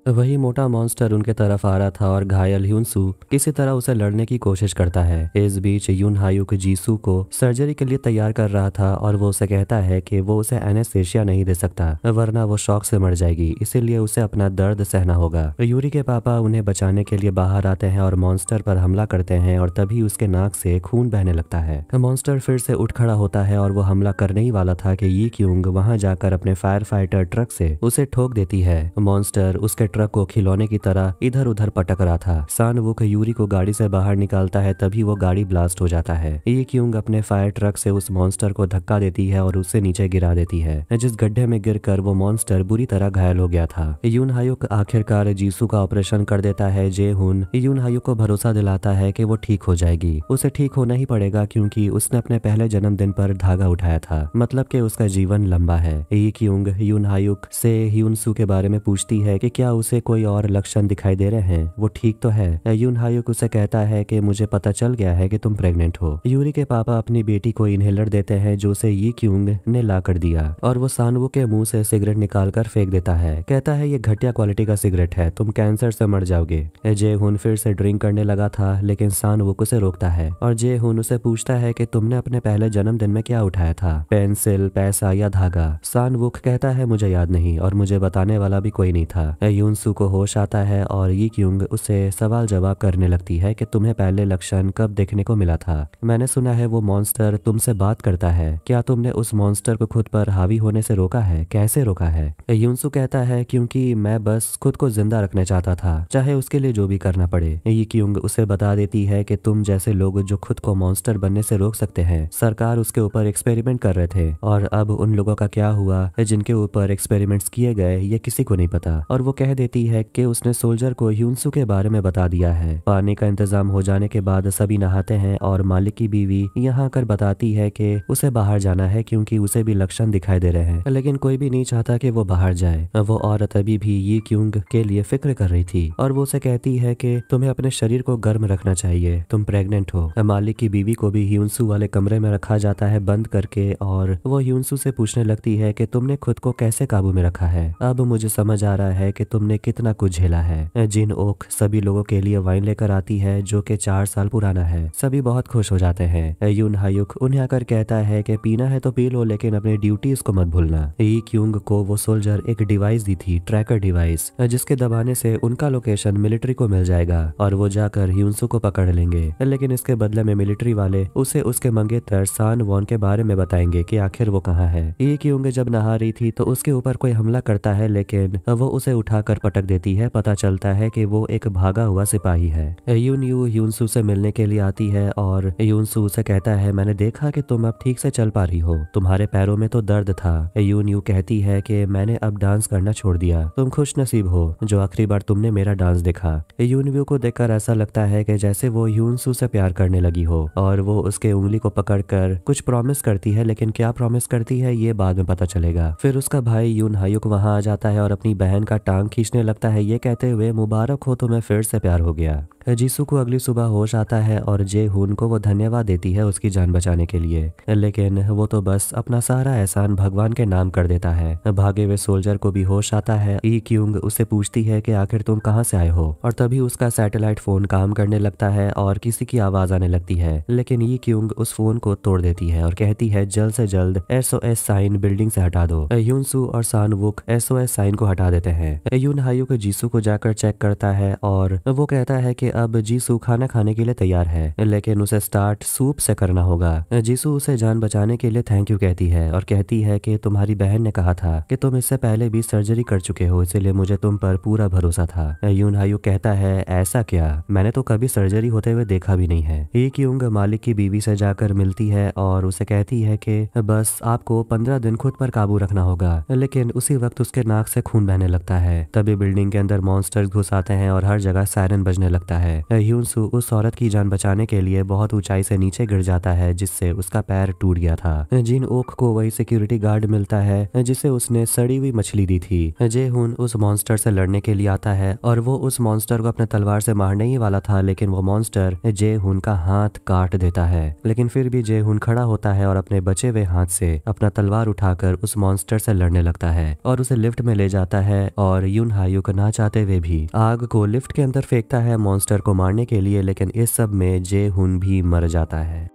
वही मोटा मॉन्स्टर उनके तरफ आ रहा था और घायल ह्यूनसू किसी तरह उसे लड़ने की कोशिश करता है। इस बीच यून हायुक जीसू को सर्जरी के लिए तैयार कर रहा था और वो उसे कहता है कि वो उसे एनेस्थेसिया नहीं दे सकता वरना वो शॉक से मर जाएगी, इसीलिए उसे अपना दर्द सहना होगा। यूरी के पापा उन्हें बचाने के लिए बाहर आते हैं और मॉन्स्टर पर हमला करते हैं और तभी उसके नाक से खून बहने लगता है। मॉन्स्टर फिर से उठ खड़ा होता है और वो हमला करने ही वाला था कि ये क्यूंग वहां जाकर अपने फायर फाइटर ट्रक से उसे ठोक देती है। मॉन्स्टर उसके ट्रक को खिलौने की तरह इधर उधर पटक रहा था। सान वुक यूरी को गाड़ी से बाहर निकालता है, तभी वो गाड़ी ब्लास्ट हो जाता है। ये क्यूंग अपने फायर ट्रक से उस मॉन्स्टर को धक्का देती है और उससे नीचे गिरा देती है, जिस गड्ढे में गिरकर वो मॉन्स्टर बुरी तरह घायल हो गया था। यून हायुक आखिरकार जीसू का ऑपरेशन कर देता है। जे हुन यून हायुक को भरोसा दिलाता है कि वो ठीक हो जाएगी। उसे ठीक होना ही पड़ेगा क्योंकि उसने अपने पहले जन्मदिन पर धागा उठाया था, मतलब कि उसका जीवन लंबा है। ये क्यूंग यून हायुक से ह्यूनसू के बारे में पूछती है कि क्या उसे कोई और लक्षण दिखाई दे रहे हैं, वो ठीक तो है। यून हायुक उसे कहता है कि मुझे पता चल गया है कि तुम प्रेग्नेंट हो। यूरी के पापा अपनी बेटी को इनहेलर देते हैं जो उसे ये क्यूंग ने ला कर दिया, और वो सानवू के मुंह से सिगरेट निकाल कर फेंक देता है। कहता है ये घटिया क्वालिटी का सिगरेट है, तुम कैंसर से मर जाओगे। जे हुन फिर से ड्रिंक करने लगा था, लेकिन सानवुक उसे रोकता है और जे हुन उसे पूछता है कि तुमने अपने पहले जन्मदिन में क्या उठाया था, पेंसिल, पैसा या धागा। सानवुक कहता है मुझे याद नहीं और मुझे बताने वाला भी कोई नहीं था। यूनसू को होश आता है और ये क्यूंग उसे सवाल जवाब करने लगती है कि तुम्हें पहले लक्षण कब देखने को मिला था। मैंने सुना है वो मॉन्स्टर तुमसे बात करता है, क्या तुमने उस मॉन्स्टर को खुद पर हावी होने से रोका है, कैसे रोका है। यूनसू कहता है क्योंकि मैं बस खुद को जिंदा रखना चाहता था, चाहे उसके लिए जो भी करना पड़े। ये क्यूंग उसे बता देती है कि तुम जैसे लोग जो खुद को मॉन्स्टर बनने से रोक सकते हैं, सरकार उसके ऊपर एक्सपेरिमेंट कर रहे थे, और अब उन लोगों का क्या हुआ जिनके ऊपर एक्सपेरिमेंट्स किए गए ये किसी को नहीं पता। और वो कह देती है कि उसने सोल्जर को ह्यूनसू के बारे में बता दिया है। पानी का इंतजाम हो जाने के बाद सभी नहाते हैं और मालिक की बीवी यहाँ आकर बताती है कि उसे बाहर जाना है क्योंकि उसे भी लक्षण दिखाई दे रहे हैं, लेकिन कोई भी नहीं चाहता कि वो बाहर जाए। वो औरत अभी भी ये क्यूंग के लिए फिक्र कर रही थी और वो उसे कहती है कि तुम्हें अपने शरीर को गर्म रखना चाहिए, तुम प्रेग्नेंट हो। मालिक की बीवी को भी ह्यूनसू वाले कमरे में रखा जाता है बंद करके, और वो ह्यूनसू से पूछने लगती है कि तुमने खुद को कैसे काबू में रखा है। अब मुझे समझ आ रहा है कि तुमने कितना कुछ झेला है। जिन ओक सभी लोगों के लिए वाइन लेकर आती है जो कि 4 साल पुराना है। सभी बहुत खुश हो जाते हैं। यून हायुक उन्हें आकर कहता है कि पीना है तो पी लो, लेकिन अपनी ड्यूटीज को मत भूलना। ये क्यूंग को वो सोल्जर एक डिवाइस दी थी, ट्रैकर डिवाइस, जिसके दबाने से उनका लोकेशन मिलिट्री को मिल जाएगा और वो जाकर ह्यूनसू को पकड़ लेंगे। लेकिन इसके बदले में मिलिट्री वाले उसे उसके मंगेतर सान वॉन के बारे में बताएंगे कि आखिर वो कहाँ है। ये क्यूंग जब नहा रही थी तो उसके ऊपर कोई हमला करता है, लेकिन वो उसे उठाकर पटक देती है। पता चलता है कि वो एक भागा हुआ सिपाही है। यून यू ह्यूनसू से मिलने के लिए आती है और ह्यूनसू उसे कहता है मैंने देखा कि तुम अब ठीक से चल पा रही हो, तुम्हारे पैरों में तो दर्द था। यून यू कहती है कि मैंने अब डांस करना छोड़ दिया, तुम खुश नसीब हो जो आखिरी बार तुमने मेरा डांस देखा। यून यू को देखकर ऐसा लगता है कि जैसे वो ह्यूनसू से प्यार करने लगी हो, और वो उसके उंगली को पकड़कर कुछ प्रॉमिस करती है, लेकिन क्या प्रॉमिस करती है ये बाद में पता चलेगा। फिर उसका भाई यून हायुक वहां आ जाता है और अपनी बहन का टांग खींचने लगता है, ये कहते हुए मुबारक हो तुम्हें फिर से प्यार हो गया। जीसू को अगली सुबह होश आता है और जे हुन को वो धन्यवाद देती है उसकी जान बचाने के लिए, लेकिन वो तो बस अपना सारा एहसान भगवान के नाम कर देता है। भागे हुए सोल्जर को भी होश आता है। ई क्यूंग उससे पूछती है कि आखिर तुम कहाँ से आए हो, और तभी उसका सैटेलाइट फोन काम करने लगता है और किसी की आवाज आने लगती है, लेकिन ई क्यूंग उस फोन को तोड़ देती है और कहती है जल्द से जल्द SOS साइन बिल्डिंग से हटा दो। ह्यूनसू और सानवुक SOS साइन को हटा देते हैं। यून हायुक जीसू को जाकर चेक करता है और वो कहता है कि अब जीसू खाना खाने के लिए तैयार है, लेकिन उसे स्टार्ट सूप से करना होगा। जीसू उसे जान बचाने के लिए थैंक यू कहती है और कहती है कि तुम्हारी बहन ने कहा था कि तुम इससे पहले भी सर्जरी कर चुके हो, इसलिए मुझे तुम पर पूरा भरोसा था। यून हायुक कहता है ऐसा क्या, मैंने तो कभी सर्जरी होते हुए देखा भी नहीं है। ये क्यूंग मालिक की बीवी से जाकर मिलती है और उसे कहती है कि बस आपको 15 दिन खुद पर काबू रखना होगा, लेकिन उसी वक्त उसके नाक से खून बहने लगता है। तभी बिल्डिंग के अंदर मॉन्स्टर्स घुस आते हैं और हर जगह सायरन बजने लगता है। ह्यूनसू उस औरत की जान बचाने के लिए बहुत ऊंचाई से नीचे गिर जाता है, जिससे उसका पैर टूट गया था। जिन ओक को वही सिक्योरिटी गार्ड मिलता है जिसे उसने सड़ी हुई मछली दी थी। जे हुन उस मॉन्स्टर से लड़ने के लिए आता है और वो उस मॉन्स्टर को अपने तलवार से मारने ही वाला था, लेकिन वो मॉन्स्टर जे हुन का हाथ काट देता है। लेकिन फिर भी जे हुन खड़ा होता है और अपने बचे हुए हाथ से अपना तलवार उठाकर उस मॉन्स्टर से लड़ने लगता है और उसे लिफ्ट में ले जाता है, और यून हायुक ना चाहते हुए भी आग को लिफ्ट के अंदर फेंकता है मॉन्स्टर को मारने के लिए, लेकिन इस सब में जे हुन भी मर जाता है।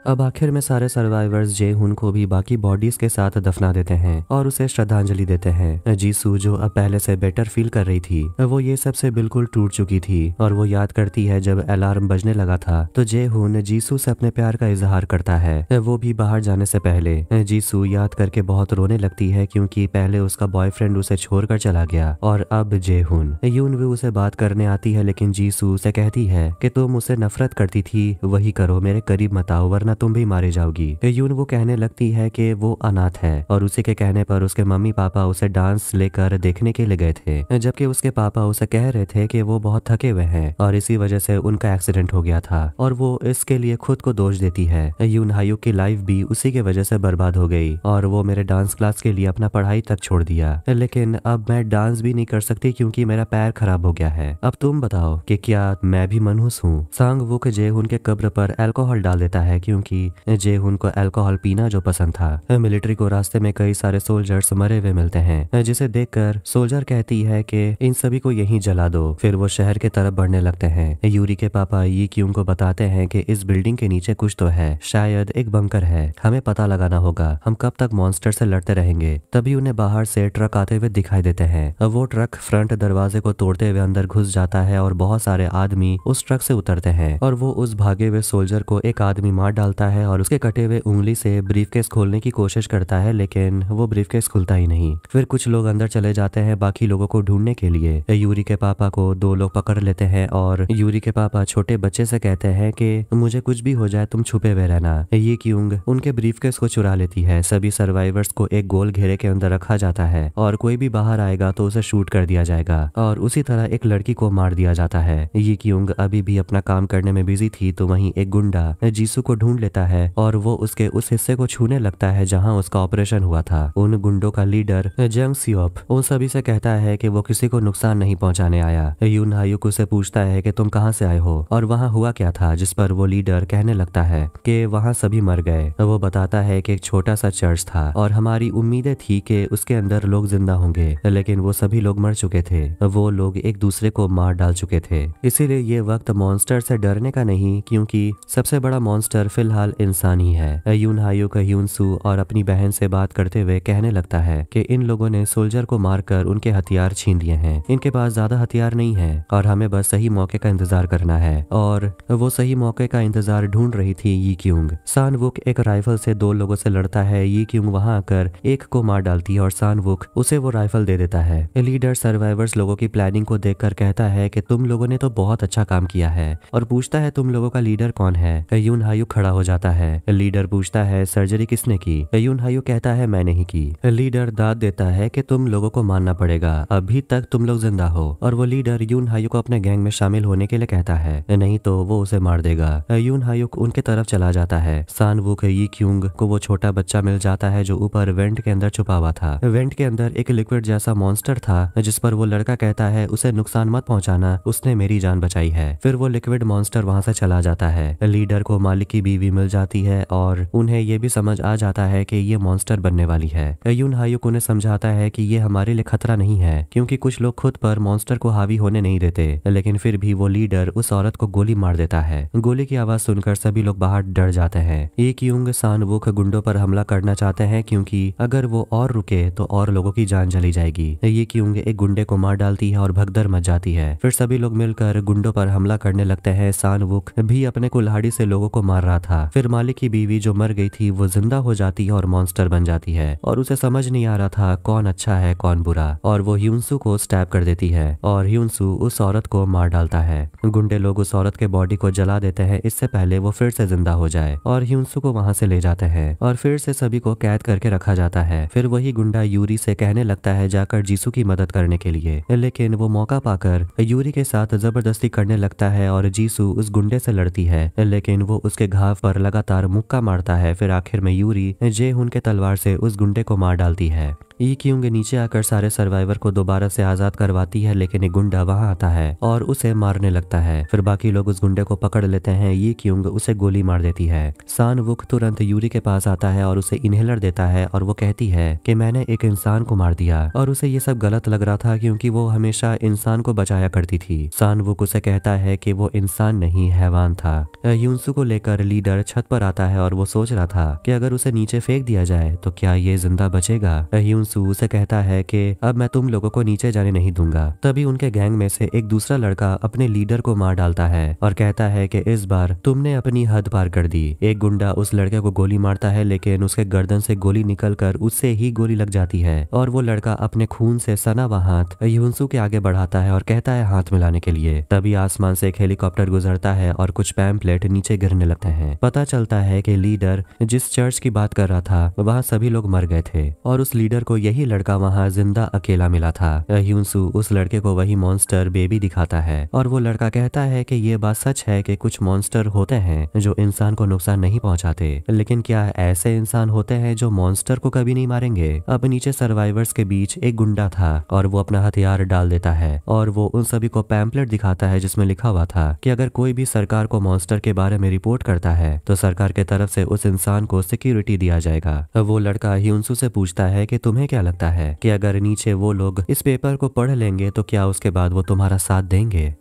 अब आखिर में सारे सर्वाइवर्स जे-हुन को भी बाकी बॉडीज के साथ दफना देते हैं और उसे श्रद्धांजलि देते हैं। जीसू जो अब पहले से बेटर फील कर रही थी, वो ये सब से बिल्कुल टूट चुकी थी और वो याद करती है जब अलार्म बजने लगा था तो जे-हुन जीसू से अपने प्यार का इजहार करता है, वो भी बाहर जाने से पहले। जीसू याद करके बहुत रोने लगती है क्योंकि पहले उसका बॉयफ्रेंड उसे छोड़कर चला गया और अब जे-हुन। यून भी उसे बात करने आती है लेकिन जीसू उसे कहती है कि तुम उसे नफरत करती थी, वही करो, मेरे करीब मत आओ वरना तुम भी मारे जाओगी। यून वो कहने लगती है कि वो अनाथ है और उसी के कहने पर उसके मम्मी पापा उसे डांस लेकर देखने के लिए गए थे, जबकि उसके पापा उसे कह रहे थे कि वो बहुत थके हुए हैं और इसी वजह से उनका एक्सीडेंट हो गया था और वो इसके लिए खुद को दोष देती है। यून हायुक की लाइफ भी उसी के वजह से बर्बाद हो गई और वो मेरे डांस क्लास के लिए अपना पढ़ाई तक छोड़ दिया, लेकिन अब मैं डांस भी नहीं कर सकती क्योंकि मेरा पैर खराब हो गया है। अब तुम बताओ कि क्या मैं भी मनहूस हूँ। सांग वुक जे-हुन के कब्र पर अल्कोहल डाल देता है क्योंकि जे-हुन को अल्कोहल पीना जो पसंद था। मिलिट्री को रास्ते में कई सारे सोल्जर्स मरे हुए मिलते हैं, जिसे देखकर सोल्जर कहती है कि इन सभी को यहीं जला दो। फिर वो शहर के तरफ बढ़ने लगते हैं। यूरी के पापा ये क्यों को बताते हैं कि इस बिल्डिंग के नीचे कुछ तो है, शायद एक बंकर है, हमें पता लगाना होगा, हम कब तक मॉन्स्टर से लड़ते रहेंगे। तभी उन्हें बाहर से ट्रक आते हुए दिखाई देते हैं। वो ट्रक फ्रंट दरवाजे को तोड़ते हुए अंदर घुस जाता है और बहुत सारे आदमी उस ट्रक से उतरते हैं और वो उस भागे हुए सोल्जर को एक आदमी मार डालता है और उसके कटे हुए उंगली से ब्रीफकेस खोलने की कोशिश करता है, लेकिन वो ब्रीफकेस खुलता ही नहीं। फिर कुछ लोग अंदर चले जाते हैं बाकी लोगों को ढूंढने के लिए। यूरी के पापा को दो लोग पकड़ लेते हैं और यूरी के पापा छोटे बच्चे से कहते हैं कि मुझे कुछ भी हो जाए तुम छुपे हुए रहना। ये क्यूंग उनके ब्रीफकेस को चुरा लेती है। सभी सर्वाइवर्स को एक गोल घेरे के अंदर रखा जाता है और कोई भी बाहर आएगा तो उसे शूट कर दिया जाएगा और उसी तरह एक लड़की को मार दिया जाता है। ये क्यूंग अभी भी अपना काम करने में बिजी थी तो वहीं एक गुंडा जीसू को ढूंढ लेता है और वो उसके उस हिस्से को छूने लगता है जहां उसका ऑपरेशन हुआ था। उन गुंडों का लीडर जंग सियोप उन सभी से कहता है कि वो किसी को नुकसान नहीं पहुंचाने आया। यून हायुक उसे पूछता है कि तुम कहां से आए हो और वहां हुआ क्या था, जिस पर वो लीडर कहने लगता है कि वहां सभी मर गए। वो बताता है कि एक छोटा सा चर्च था और हमारी उम्मीदें थी कि उसके अंदर लोग जिंदा होंगे, लेकिन वो सभी लोग मर चुके थे, वो लोग एक दूसरे को मार डाल चुके थे। इसीलिए ये वक्त मॉन्स्टर से डरने का नहीं क्योंकि सबसे बड़ा मॉन्स्टर फिलहाल इंसान ही है। यून हायुक ह्यून-सू और अपनी बहन से बात करते हुए कहने लगता है कि इन लोगों ने सोल्जर को मारकर उनके हथियार छीन लिए हैं, इनके पास ज्यादा हथियार नहीं है और हमें बस सही मौके का इंतजार करना है। और वो सही मौके का इंतजार ढूंढ रही थी यी क्यूंग। सान वुक एक राइफल से दो लोगों से लड़ता है। यी क्यूंग वहां आकर एक को मार डालती है और सान वुक उसे वो राइफल दे देता है। लीडर सर्वाइवर्स लोगों की प्लानिंग को देखकर कहता है कि तुम लोगों ने तो बहुत अच्छा काम किया है और पूछता है तुम लोगों का लीडर कौन है। यून हायुक खड़ा हो जाता है। लीडर पूछता है सर्जरी किसने की। यून हायुक कहता है मैंने ही की। लीडर दाद देता है कि तुम लोगों को मानना पड़ेगा, अभी तक तुम लोग जिंदा हो। और वो लीडर यून हायुक को अपने गैंग में शामिल होने के लिए कहता है, नहीं तो वो उसे मार देगा। यून हायुक उनके तरफ चला जाता है। सान वुक यी क्यूंग को वो छोटा बच्चा मिल जाता है जो ऊपर वेंट के अंदर छुपा हुआ था। वेंट के अंदर एक लिक्विड जैसा मॉन्स्टर था जिस पर वो लड़का कहता है उसे नुकसान मत पहुंचाना, उसने मेरी जान बचाई है। फिर वो लिक्विड मॉन्स्टर वहां से चला जाता है। लीडर को मालिक की बीवी मिल जाती है और उन्हें ये भी समझ आ जाता है कि ये मॉन्स्टर बनने वाली है। यून हायुक उन्हें समझाता है कि ये हमारे लिए खतरा नहीं है क्योंकि कुछ लोग खुद पर मॉन्स्टर को हावी होने नहीं देते, लेकिन फिर भी वो लीडर उस औरत को गोली मार देता है। गोली की आवाज सुनकर सभी लोग बाहर डर जाते हैं। ये क्यूंग सान वुक गुंडों पर हमला करना चाहते हैं क्योंकि अगर वो और रुके तो और लोगों की जान चली जाएगी। ये क्यूंग एक गुंडे को मार डालती है और भगदड़ मच जाती है। फिर सभी लोग मिलकर गुंडों पर हमला करने लगते हैं। सान वुक भी अपने कुल्हाड़ी से लोगों को मार रहा था। फिर मालिक की बीवी जो मर गई थी वो जिंदा हो जाती है और मॉन्स्टर बन जाती है और उसे समझ नहीं आ रहा था कौन अच्छा है कौन बुरा, और वो ह्यून-सू को स्टैब कर देती है और ह्यून-सू उस औरत को मार डालता है। गुंडे लोग उस औरत के बॉडी को जला देते हैं इससे पहले वो फिर से जिंदा हो जाए और ह्यून-सू को वहां से ले जाते हैं और फिर से सभी को कैद करके रखा जाता है। फिर वही गुंडा यूरी से कहने लगता है जाकर जीसू की मदद करने के लिए, लेकिन वो मौका पाकर यूरी के साथ जबरदस्ती करने लगता है और जीसू उस गुंडे से लड़ती है, लेकिन वो उसके घाव पर लगातार मुक्का मारता है। फिर आखिर में यूरी जे-हुन के तलवार से उस गुंडे को मार डालती है। ये क्योंकि नीचे आकर सारे सर्वाइवर को दोबारा से आजाद करवाती है, लेकिन एक गुंडा वहां आता है और उसे मारने लगता है। फिर बाकी लोग उस गुंडे को पकड़ लेते हैं। ये क्योंकि उसे गोली मार देती है। सान वुक तुरंत यूरी के पास आता है और उसे इनहेलर देता है और वो कहती है कि मैंने एक इंसान को मार दिया, और उसे ये सब गलत लग रहा था क्योंकि वो हमेशा इंसान को बचाया करती थी। सान वुक उसे कहता है कि वो इंसान नहीं हैवान था। यूनसू को लेकर लीडर छत पर आता है और वो सोच रहा था कि अगर उसे नीचे फेंक दिया जाए तो क्या ये जिंदा बचेगा। यूनसू उसे कहता है कि अब मैं तुम लोगों को नीचे जाने नहीं दूंगा। तभी उनके गैंग में से एक दूसरा लड़का अपने लीडर को मार डालता है और कहता है कि इस बार तुमने अपनी हद पार कर दी। एक गुंडा उस लड़के को गोली मारता है, लेकिन उसके गर्दन से गोली निकलकर उससे ही गोली लग जाती है और वो लड़का अपने खून से सना हुआ हाथ यूनसू के आगे बढ़ाता है और कहता है हाथ मिलाने के लिए। तभी आसमान से एक हेलीकॉप्टर गुजरता है और कुछ पैम्पलेट नीचे गिरने लगते हैं। पता चलता है कि लीडर जिस चर्च की बात कर रहा था वहाँ सभी लोग मर गए थे और उस लीडर को यही लड़का वहाँ जिंदा अकेला मिला था। यूनसू उस लड़के को वही मॉन्स्टर बेबी दिखाता है और वो लड़का कहता है कि ये बात सच है कि कुछ मॉन्स्टर होते हैं जो इंसान को नुकसान नहीं पहुंचाते, लेकिन क्या ऐसे इंसान होते हैं जो मॉन्स्टर को कभी नहीं मारेंगे। अब नीचे सर्वाइवर्स के बीच एक गुंडा था और वो अपना हथियार डाल देता है और वो उन सभी को पैम्पलेट दिखाता है जिसमें लिखा हुआ था कि अगर कोई भी सरकार को मॉन्स्टर के बारे में रिपोर्ट करता है तो सरकार के तरफ से उस इंसान को सिक्योरिटी दिया जाएगा। वो लड़का यूनसू से पूछता है कि तुम्हें क्या लगता है कि अगर नीचे वो लोग इस पेपर को पढ़ लेंगे तो क्या उसके बाद वो तुम्हारा साथ देंगे।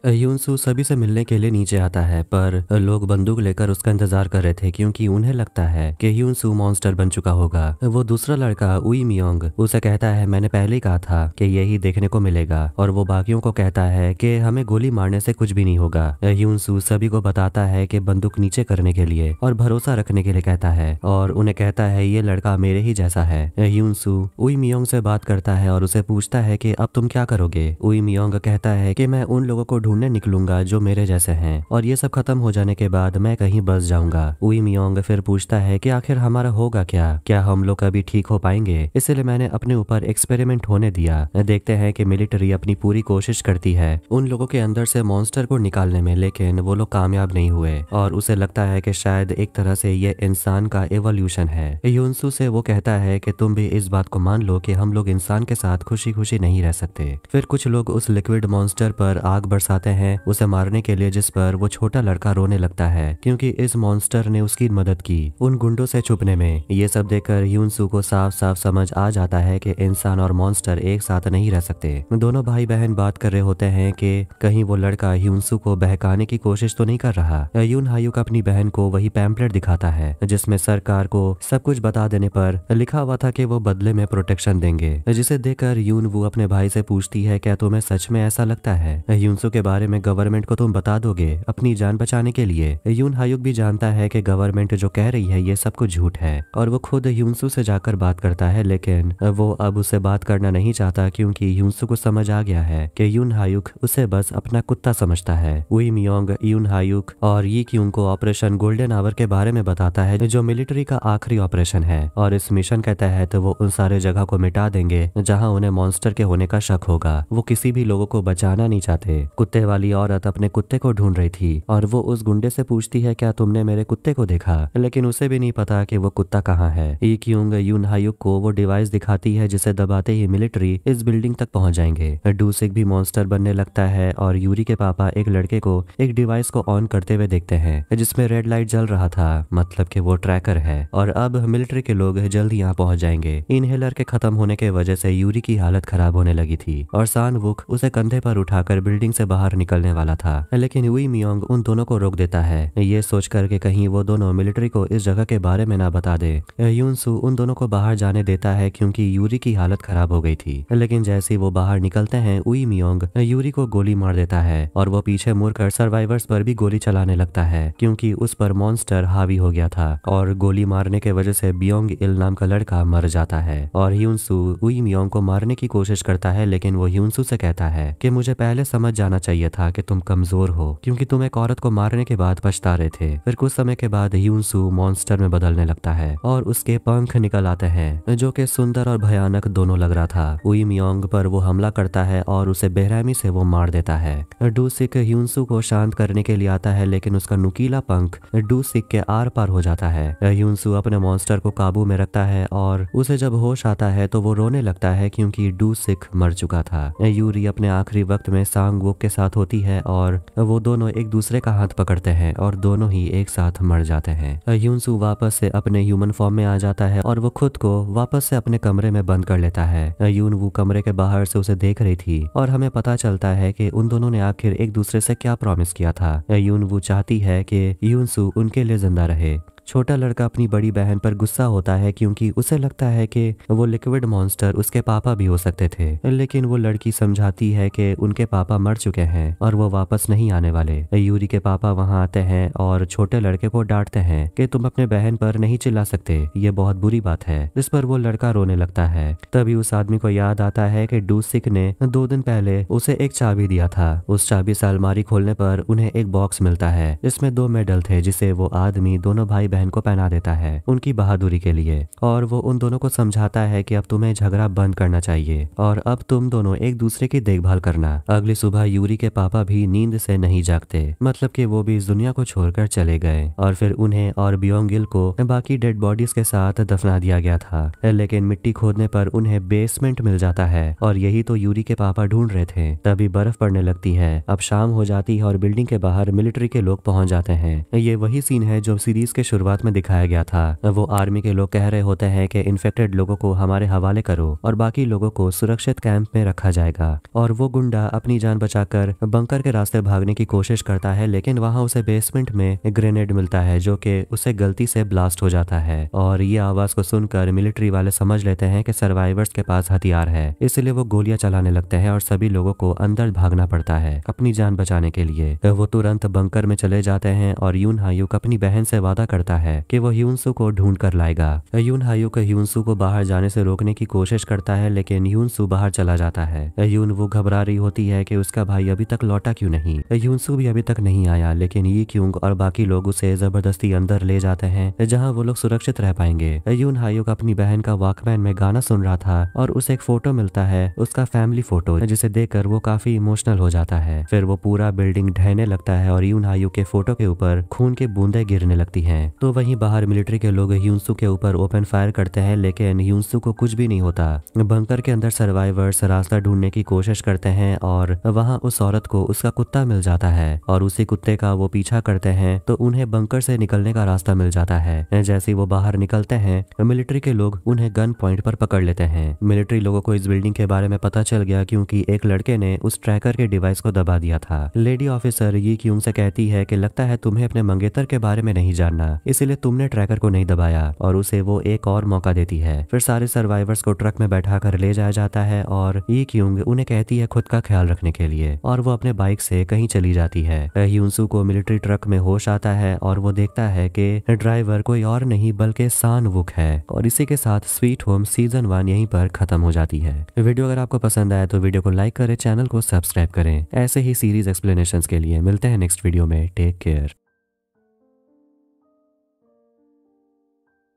यूनसू सभी से मिलने के लिए नीचे आता है, पर लोग बंदूक लेकर उसका इंतजार कर रहे थे क्योंकि उन्हें लगता है कि यूनसू मॉन्स्टर बन चुका होगा। वो दूसरा लड़का उई मियोंग उसे कहता है मैंने पहले ही कहा था कि यही देखने को मिलेगा, और वो बाकियों को कहता है कि हमें गोली मारने से कुछ भी नहीं होगा। यूनसू सभी को बताता है कि बंदूक नीचे करने के लिए और भरोसा रखने के लिए कहता है और उन्हें कहता है ये लड़का मेरे ही जैसा है। यूनसू उई मियोंग से बात करता है और उसे पूछता है कि अब तुम क्या करोगे। उई मियोंग कहता है कि मैं उन लोगों को ढूंढने निकलूंगा जो मेरे जैसे हैं और ये सब खत्म हो जाने के बाद मैं कहीं बस जाऊंगा। उई मियोंग फिर पूछता है कि आखिर हमारा होगा क्या हम लोग कभी ठीक हो पाएंगे, इसलिए मैंने अपने ऊपर एक्सपेरिमेंट होने दिया। देखते हैं कि मिलिट्री अपनी पूरी कोशिश करती है उन लोगों के अंदर से मॉन्स्टर को निकालने में, लेकिन वो लोग कामयाब नहीं हुए और उसे लगता है कि शायद एक तरह से ये इंसान का एवोल्यूशन है। यूनसू से वो कहता है कि तुम भी इस बात को मान लो कि हम लोग इंसान के साथ खुशी खुशी नहीं रह सकते। फिर कुछ लोग उस लिक्विड मॉन्स्टर पर आग बरसाते हैं उसे मारने के लिए, जिस पर वो छोटा लड़का रोने लगता है क्योंकि इस मॉन्स्टर ने उसकी मदद की उन गुंडों से छुपने में। ये सब देखकर यूनसू को साफ साफ समझ आ जाता है कि इंसान और मॉन्स्टर एक साथ नहीं रह सकते। दोनों भाई बहन बात कर रहे होते हैं कि कहीं वो लड़का यूनसू को बहकाने की कोशिश तो नहीं कर रहा। यून हायुक अपनी बहन को वही पैम्पलेट दिखाता है जिसमें सरकार को सब कुछ बता देने पर लिखा हुआ था कि वो बदले में प्रोटेक्शन देंगे, जिसे देखकर यून वो अपने भाई से पूछती है क्या तुम्हें सच में ऐसा लगता है यूनसू के बारे में गवर्नमेंट को तुम बता दोगे अपनी जान बचाने के लिए। यून हायुक भी जानता है कि गवर्नमेंट जो कह रही है ये सब कुछ झूठ है और वो खुद यूनसू से जाकर बात करता है, लेकिन वो अब उससे बात करना नहीं चाहता क्योंकि यूनसू को समझ आ गया है कि यून हायुक उसे बस अपना कुत्ता समझता है। उई मियोंग यून हायुक और ये क्यों को ऑपरेशन गोल्डन आवर के बारे में बताता है जो मिलिट्री का आखिरी ऑपरेशन है, और इस मिशन के तहत वो उन सारे जगह को मिटा देंगे जहाँ उन्हें मॉन्स्टर के होने का शक होगा। वो किसी भी लोगों को बचाना नहीं चाहते। कुत्ते वाली औरत अपने कुत्ते को ढूंढ रही थी और वो उस गुंडे से पूछती है क्या तुमने मेरे कुत्ते को देखा, लेकिन उसे भी नहीं पता कि वो कुत्ता कहाँ है। ई क्यूंग यून हायुक को वो डिवाइस दिखाती है जिसे दबाते ही मिलिट्री इस बिल्डिंग तक पहुंच जाएंगे। डूसिक भी मॉन्स्टर बनने लगता है और यूरी के पापा एक लड़के को एक डिवाइस को ऑन करते हुए देखते हैं जिसमें रेड लाइट जल रहा था, मतलब कि वो ट्रैकर है और अब मिलिट्री के लोग जल्द यहाँ पहुंच जाएंगे। इनहेलर के खत्म होने के वजह से यूरी की हालत खराब होने लगी थी और सान वुक उसे कंधे पर उठाकर बिल्डिंग से बाहर निकलने वाला था, लेकिन उई मियोंग उन दोनों को रोक देता है ये सोचकर कि कहीं वो दोनों मिलिट्री को इस जगह के बारे में ना बता दे। यूनसू उन दोनों को बाहर जाने देता है क्योंकि यूरी की हालत खराब हो गई थी, लेकिन जैसे ही वो बाहर निकलते हैं उई मियोंग यूरी को गोली मार देता है और वो पीछे मुड़कर सर्वाइवर्स पर भी गोली चलाने लगता है क्योंकि उस पर मॉन्स्टर हावी हो गया था और गोली मारने के वजह से बियोंग इल नाम का लड़का मर जाता है। और यूनसू उई मियोंग को मारने की कोशिश करता है, लेकिन वो यूनसू से कहता है कि मुझे पहले समझ जाना चाहिए चाहिए था कि तुम कमजोर हो, क्योंकि तुम एक औरत को मारने के बाद पछता रहे थे। फिर कुछ समय के बाद ह्यूनसू मॉन्स्टर में बदलने लगता है और उसके पंख निकल आते हैं जो कि सुंदर और भयानक दोनों लग रहा था। उई मियोंग पर वो हमला करता है और उसे बेरहमी से वो मार देता है। डूसिक ह्यूनसू को शांत करने के लिए आता है, लेकिन उसका नुकीला पंख डूसिक के आर पार हो जाता है। ह्यूनसू अपने मॉन्स्टर को काबू में रखता है और उसे जब होश आता है तो वो रोने लगता है क्योंकि डूसिक मर चुका था। यूरी अपने आखिरी वक्त में सांग वुक के साथ होती है और वो दोनों एक दूसरे का हाथ पकड़ते हैं और दोनों ही एक साथ मर जाते हैं। ह्यूनसू वापस से अपने ह्यूमन फॉर्म में आ जाता है और वो खुद को वापस से अपने कमरे में बंद कर लेता है। यून वो कमरे के बाहर से उसे देख रही थी और हमें पता चलता है कि उन दोनों ने आखिर एक दूसरे से क्या प्रॉमिस किया था। यून वो चाहती है कि ह्यूनसू उनके लिए जिंदा रहे। छोटा लड़का अपनी बड़ी बहन पर गुस्सा होता है क्योंकि उसे लगता है कि वो लिक्विड मॉन्स्टर उसके पापा भी हो सकते थे, लेकिन वो लड़की समझाती है कि उनके पापा मर चुके हैं और वो वापस नहीं आने वाले। यूरी के पापा वहां आते हैं और छोटे लड़के को डांटते हैं कि तुम अपने बहन पर नहीं चिल्ला सकते, ये बहुत बुरी बात है। इस पर वो लड़का रोने लगता है। तभी उस आदमी को याद आता है कि डूसिक ने 2 दिन पहले उसे एक चाबी दिया था। उस चाबी से अलमारी खोलने पर उन्हें एक बॉक्स मिलता है जिसमें 2 मेडल थे, जिसे वो आदमी दोनों भाई बहन को पहना देता है उनकी बहादुरी के लिए। और वो उन दोनों को समझाता है कि अब तुम्हें झगड़ा बंद करना चाहिए और अब तुम दोनों एक दूसरे की देखभाल करना। अगली सुबह यूरी के पापा भी नींद से नहीं जागते, मतलब कि वो भी इस दुनिया को छोड़कर चले गए और फिर उन्हें और बियोंगिल को बाकी डेड बॉडीज के साथ दफना दिया गया था। लेकिन मिट्टी खोदने पर उन्हें बेसमेंट मिल जाता है और यही तो यूरी के पापा ढूंढ रहे थे। तभी बर्फ पड़ने लगती है। अब शाम हो जाती है और बिल्डिंग के बाहर मिलिट्री के लोग पहुंच जाते हैं। ये वही सीन है जो सीरीज के शुरुआत में दिखाया गया था। वो आर्मी के लोग कह रहे होते हैं कि इन्फेक्टेड लोगों को हमारे हवाले करो और बाकी लोगों को सुरक्षित कैंप में रखा जाएगा। और वो गुंडा अपनी जान बचाकर बंकर के रास्ते भागने की कोशिश करता है, लेकिन वहां उसे बेसमेंट में ग्रेनेड मिलता है जो कि उसे गलती से ब्लास्ट हो जाता है। और ये आवाज को सुनकर मिलिट्री वाले समझ लेते हैं कि सर्वाइवर्स के पास हथियार है, इसलिए वो गोलियां चलाने लगते हैं और सभी लोगों को अंदर भागना पड़ता है अपनी जान बचाने के लिए। वो तुरंत बंकर में चले जाते हैं और यून हायुक अपनी बहन से वादा करता है कि वो ह्यूनसू को ढूंढ कर लाएगा। यून हायुक ह्यूनसू को बाहर जाने से रोकने की कोशिश करता है, लेकिन ह्यूनसू बाहर चला जाता है। यून वो घबरा रही होती है कि उसका भाई अभी तक लौटा क्यों नहीं। ह्यूनसू भी अभी तक नहीं आया, लेकिन ये क्योंग और बाकी लोग उसे जबरदस्ती अंदर ले जाते हैं जहां वो लोग सुरक्षित रह पाएंगे। यून हायुक अपनी बहन का वॉकमैन में गाना सुन रहा था और उसे एक फोटो मिलता है, उसका फैमिली फोटो, जिसे देखकर वो काफी इमोशनल हो जाता है। फिर वो पूरा बिल्डिंग ढहने लगता है और यून हायुक के फोटो के ऊपर खून के बूंदे गिरने लगती हैं। तो वहीं बाहर मिलिट्री के लोग ह्यूनसू के ऊपर ओपन फायर करते हैं, लेकिन ह्यूनसू को कुछ भी नहीं होता। बंकर के अंदर सर्वाइवर्स रास्ता ढूंढने की कोशिश करते हैं और वहां उस औरत को उसका कुत्ता मिल जाता है और उसी कुत्ते का वो पीछा करते हैं तो उन्हें बंकर से निकलने का रास्ता मिल जाता है। जैसे ही वो बाहर निकलते हैं मिलिट्री के लोग उन्हें गन पॉइंट पर पकड़ लेते हैं। मिलिट्री लोगों को इस बिल्डिंग के बारे में पता चल गया क्योंकि एक लड़के ने उस ट्रैकर के डिवाइस को दबा दिया था। लेडी ऑफिसर ये क्यूंग से कहती है कि लगता है तुम्हें अपने मंगेतर के बारे में नहीं जानना, इसीलिए तुमने ट्रैकर को नहीं दबाया, और उसे वो एक और मौका देती है। फिर सारे सर्वाइवर्स को ट्रक में बैठा कर ले जाया जाता है और ये क्यूंग उन्हें कहती है खुद का ख्याल रखने के लिए, और वो अपने बाइक से कहीं चली जाती है। ह्यूनसू को मिलिट्री ट्रक में होश आता है और वो देखता है कि ड्राइवर कोई और नहीं बल्कि सान वुक है। और इसी के साथ स्वीट होम सीजन 1 यहीं पर खत्म हो जाती है। वीडियो अगर आपको पसंद आया तो वीडियो को लाइक करें, चैनल को सब्सक्राइब करें। ऐसे ही सीरीज एक्सप्लेनेशंस के लिए मिलते हैं नेक्स्ट वीडियो में। Take care.